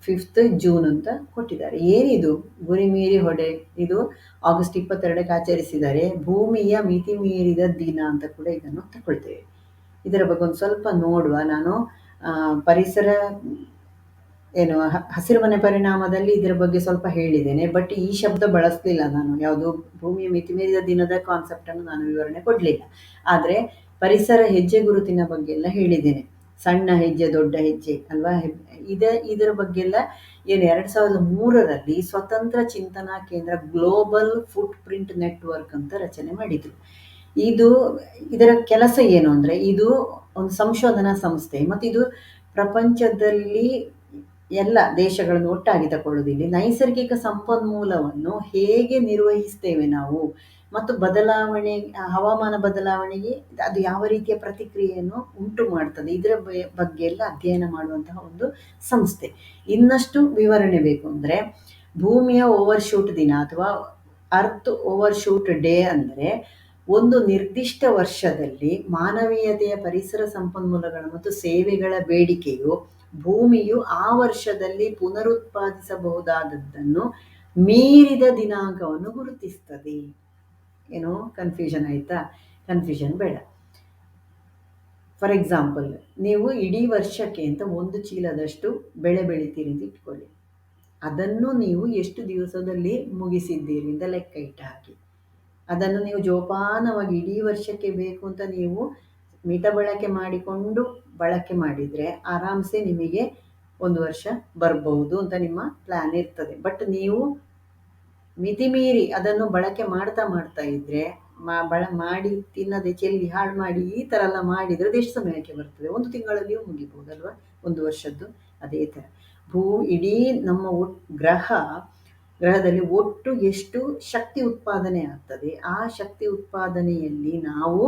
5 ಜೂನ್ ಅಂತ ಕೊಟ್ಟಿದ್ದಾರೆ. ಏನಿದು ಗುರಿ ಮೀರಿ ಹೊಡೆ? ಇದು ಆಗಸ್ಟ್ 22ಕ್ಕೆ ಆಚರಿಸಿದರೆ ಭೂಮಿಯ ಮಿತಿ ಮೀರಿದ ದಿನ ಅಂತ ಕೂಡ ಇದನ್ನು ತಗೊಳ್ತೇವೆ. ಇದರ ಬಗ್ಗೆ ಒಂದು ಸ್ವಲ್ಪ ನೋಡುವ. ನಾನು ಪರಿಸರ ಹಸಿರು ಮನೆ ಪರಿಣಾಮದಲ್ಲಿ ಇದರ ಬಗ್ಗೆ ಸ್ವಲ್ಪ ಹೇಳಿದ್ದೇನೆ, ಬಟ್ ಈ ಶಬ್ದ ಬಳಸಲಿಲ್ಲ ನಾನು. ಯಾವುದು ಭೂಮಿಯ ಮಿತಿ ಮೀರಿದ ದಿನದ ಕಾನ್ಸೆಪ್ಟನ್ನು ನಾನು ವಿವರಣೆ ಕೊಡಲಿಲ್ಲ. ಆದರೆ ಪರಿಸರ ಹೆಜ್ಜೆ ಗುರುತಿನ ಬಗ್ಗೆ ಎಲ್ಲ ಹೇಳಿದ್ದೇನೆ. ಸಣ್ಣ ಹೆಜ್ಜೆ ದೊಡ್ಡ ಹೆಜ್ಜೆ ಅಲ್ವಾ? ಇದರ ಬಗ್ಗೆ ಎಲ್ಲ 2003ರಲ್ಲಿ ಸ್ವತಂತ್ರ ಚಿಂತನಾ ಕೇಂದ್ರ ಗ್ಲೋಬಲ್ ಫುಟ್ ಪ್ರಿಂಟ್ ನೆಟ್ವರ್ಕ್ ಅಂತ ರಚನೆ ಮಾಡಿದ್ರು. ಇದರ ಕೆಲಸ ಏನು ಅಂದರೆ, ಇದು ಒಂದು ಸಂಶೋಧನಾ ಸಂಸ್ಥೆ ಮತ್ತು ಇದು ಪ್ರಪಂಚದಲ್ಲಿ ಎಲ್ಲ ದೇಶಗಳನ್ನು ಒಟ್ಟಾಗಿ ತಗೊಳ್ಳೋದಿಲ್ಲ. ನೈಸರ್ಗಿಕ ಸಂಪನ್ಮೂಲವನ್ನು ಹೇಗೆ ನಿರ್ವಹಿಸ್ತೇವೆ ನಾವು ಮತ್ತು ಹವಾಮಾನ ಬದಲಾವಣೆಗೆ ಅದು ಯಾವ ರೀತಿಯ ಪ್ರತಿಕ್ರಿಯೆಯನ್ನು ಉಂಟು ಮಾಡ್ತದೆ, ಇದರ ಬಗ್ಗೆ ಎಲ್ಲ ಅಧ್ಯಯನ ಮಾಡುವಂತಹ ಒಂದು ಸಂಸ್ಥೆ. ಇನ್ನಷ್ಟು ವಿವರಣೆ ಬೇಕು ಅಂದರೆ, ಭೂಮಿಯ ಓವರ್ಶೂಟ್ ದಿನ ಅಥವಾ ಅರ್ತ್ ಓವರ್ಶೂಟ್ ಡೇ ಅಂದರೆ ಒಂದು ನಿರ್ದಿಷ್ಟ ವರ್ಷದಲ್ಲಿ ಮಾನವೀಯತೆಯ ಪರಿಸರ ಸಂಪನ್ಮೂಲಗಳ ಮತ್ತು ಸೇವೆಗಳ ಬೇಡಿಕೆಯು ಭೂಮಿಯು ಆ ವರ್ಷದಲ್ಲಿ ಪುನರುತ್ಪಾದಿಸಬಹುದಾದದ್ದನ್ನು ಮೀರಿದ ದಿನಾಂಕವನ್ನು ಗುರುತಿಸ್ತದೆ. ಏನೋ ಕನ್ಫ್ಯೂಷನ್ ಆಯಿತಾ? ಕನ್ಫ್ಯೂಷನ್ ಬೇಡ. ಫಾರ್ ಎಕ್ಸಾಂಪಲ್, ನೀವು ಇಡೀ ವರ್ಷಕ್ಕೆ ಅಂತ 1 ಚೀಲದಷ್ಟು ಬೆಳೆ ಬೆಳಿತೀರಿ ಅಂತ ಇಟ್ಕೊಳ್ಳಿ. ಅದನ್ನು ನೀವು ಎಷ್ಟು ದಿವಸದಲ್ಲಿ ಮುಗಿಸಿದ್ದೀರಿ ಅಂತ ಲೆಕ್ಕ ಇಟ್ಟು ಹಾಕಿ. ಅದನ್ನು ನೀವು ಜೋಪಾನವಾಗಿ ಇಡೀ ವರ್ಷಕ್ಕೆ ಬೇಕು ಅಂತ ನೀವು ಮಿತ ಬಳಕೆ ಮಾಡಿಕೊಂಡು ಬಳಕೆ ಮಾಡಿದರೆ ಆರಾಮ್ಸೆ ನಿಮಗೆ 1 ವರ್ಷ ಬರ್ಬೋದು ಅಂತ ನಿಮ್ಮ ಪ್ಲ್ಯಾನ್ ಇರ್ತದೆ. ಬಟ್ ನೀವು ಮಿತಿ ಮೀರಿ ಅದನ್ನು ಬಳಕೆ ಮಾಡ್ತಾ ಇದ್ದರೆ ಮಾಡಿ ತಿನ್ನದೆ ಚೆಲ್ಲಿ ಹಾಳು ಮಾಡಿ ಈ ಥರ ಎಲ್ಲ ಮಾಡಿದರೆ ಅದು ಎಷ್ಟು ಸಮಯಕ್ಕೆ ಬರ್ತದೆ? 1 ತಿಂಗಳಲ್ಲಿಯೂ ಮುಗಿಬೋದಲ್ವ 1 ವರ್ಷದ್ದು. ಅದೇ ಥರ ಇಡೀ ನಮ್ಮ ಗ್ರಹದಲ್ಲಿ ಒಟ್ಟು ಎಷ್ಟು ಶಕ್ತಿ ಉತ್ಪಾದನೆ ಆಗ್ತದೆ, ಆ ಶಕ್ತಿ ಉತ್ಪಾದನೆಯಲ್ಲಿ ನಾವು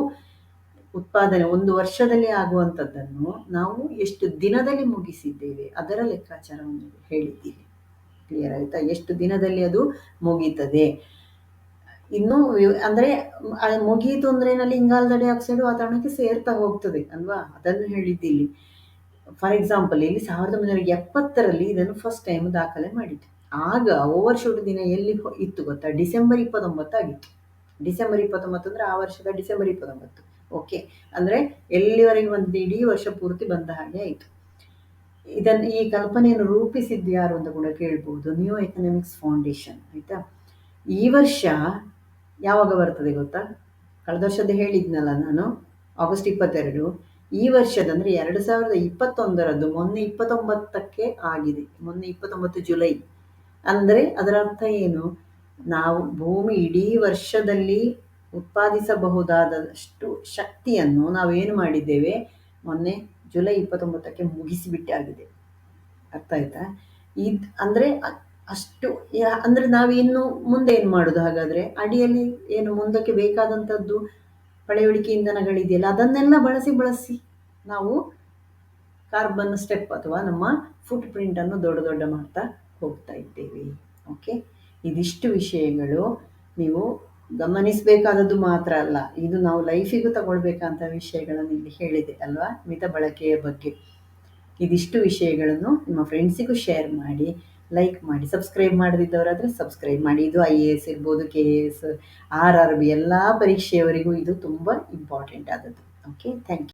1 ವರ್ಷದಲ್ಲಿ ಆಗುವಂಥದ್ದನ್ನು ನಾವು ಎಷ್ಟು ದಿನದಲ್ಲಿ ಮುಗಿಸಿದ್ದೇವೆ ಅದರ ಲೆಕ್ಕಾಚಾರವನ್ನು ಹೇಳಿದ್ದೀವಿ. ಕ್ಲಿಯರ್ ಆಯಿತಾ? ಎಷ್ಟು ದಿನದಲ್ಲಿ ಅದು ಮುಗೀತದೆ. ಇನ್ನು ಅಂದರೆ ಮುಗೀತು ಅಂದ್ರೆ ನಲ್ಲಿ ಇಂಗಾಲದ ಡೈಆಕ್ಸೈಡ್ ವಾತಾವರಣಕ್ಕೆ ಸೇರ್ತಾ ಹೋಗ್ತದೆ ಅಲ್ವಾ? ಅದನ್ನು ಹೇಳಿದ್ದಿಲ್ಲಿ. ಫಾರ್ ಎಕ್ಸಾಂಪಲ್, ಇಲ್ಲಿ 1970ರಲ್ಲಿ ಇದನ್ನು ಫಸ್ಟ್ ಟೈಮ್ ದಾಖಲೆ ಮಾಡಿತ್ತು. ಆಗ ಓವರ್ಶೂಟ್ ದಿನ ಎಲ್ಲಿ ಇತ್ತು ಗೊತ್ತಾ? ಡಿಸೆಂಬರ್ 29 ಆಗಿತ್ತು. ಡಿಸೆಂಬರ್ 29 ಅಂದರೆ ಆ ವರ್ಷದ ಡಿಸೆಂಬರ್ 29. ಓಕೆ, ಅಂದರೆ ಎಲ್ಲಿವರೆಗೆ ಒಂದು ಇಡೀ ವರ್ಷ ಪೂರ್ತಿ ಬಂದ ಹಾಗೆ ಆಯಿತು. ಈ ಕಲ್ಪನೆಯನ್ನು ರೂಪಿಸಿದ್ದು ಯಾರು ಅಂತ ಕೂಡ ಕೇಳ್ಬೋದು. New economics foundation. ಆಯಿತಾ? ಈ ವರ್ಷ ಯಾವಾಗ ಬರ್ತದೆ ಗೊತ್ತಾ? ಕಳೆದ ವರ್ಷದ ಹೇಳಿದ್ನಲ್ಲ ನಾನು, ಆಗಸ್ಟ್ 22. ಈ ವರ್ಷದಂದರೆ 2021ರದ್ದು ಮೊನ್ನೆ 29ಕ್ಕೆ ಆಗಿದೆ. ಮೊನ್ನೆ 29 ಜುಲೈ. ಅಂದರೆ ಅದರ ಅರ್ಥ ಏನು? ನಾವು ಭೂಮಿ ಇಡೀ ವರ್ಷದಲ್ಲಿ ಉತ್ಪಾದಿಸಬಹುದಾದಷ್ಟು ಶಕ್ತಿಯನ್ನು ನಾವೇನು ಮಾಡಿದ್ದೇವೆ? ಮೊನ್ನೆ ಜುಲೈ 29ಕ್ಕೆ ಮುಗಿಸಿಬಿಟ್ಟೆ ಆಗಿದೆ. ಅರ್ಥ ಆಯ್ತಾ? ಅಂದರೆ ಅಷ್ಟು ಅಂದರೆ ನಾವಿನ್ನು ಮುಂದೆ ಏನು ಮಾಡೋದು ಹಾಗಾದರೆ? ಅಡಿಯಲ್ಲಿ ಏನು ಮುಂದಕ್ಕೆ ಬೇಕಾದಂಥದ್ದು ಪಳೆಯುಳಿಕೆ ಇಂಧನಗಳಿದೆಯಲ್ಲ, ಅದನ್ನೆಲ್ಲ ಬಳಸಿ ನಾವು ಕಾರ್ಬನ್ ಸ್ಟೆಪ್ ಅಥವಾ ನಮ್ಮ ಫುಟ್ ಪ್ರಿಂಟನ್ನು ದೊಡ್ಡ ಮಾಡ್ತಾ ಹೋಗ್ತಾ ಇದ್ದೇವೆ. ಓಕೆ, ಇದಿಷ್ಟು ವಿಷಯಗಳು ನೀವು ಗಮನಿಸಬೇಕಾದದ್ದು ಮಾತ್ರ ಅಲ್ಲ, ಇದು ನಾವು ಲೈಫಿಗೂ ತಗೊಳ್ಬೇಕಂತ ವಿಷಯಗಳನ್ನು ಇಲ್ಲಿ ಹೇಳಿದೆ ಅಲ್ವಾ? ಮಿತ ಬಳಕೆಯ ಬಗ್ಗೆ. ಇದಿಷ್ಟು ವಿಷಯಗಳನ್ನು ನಿಮ್ಮ ಫ್ರೆಂಡ್ಸಿಗೂ ಶೇರ್ ಮಾಡಿ, ಲೈಕ್ ಮಾಡಿ. ಸಬ್ಸ್ಕ್ರೈಬ್ ಮಾಡದಿದ್ದವರಾದರೆ ಸಬ್ಸ್ಕ್ರೈಬ್ ಮಾಡಿ. ಇದು IAS ಇರ್ಬೋದು, KAS, RRB ಎಲ್ಲ ಪರೀಕ್ಷೆಯವರಿಗೂ ಇದು ತುಂಬ ಇಂಪಾರ್ಟೆಂಟ್ ಆದದ್ದು. Okay, thank you.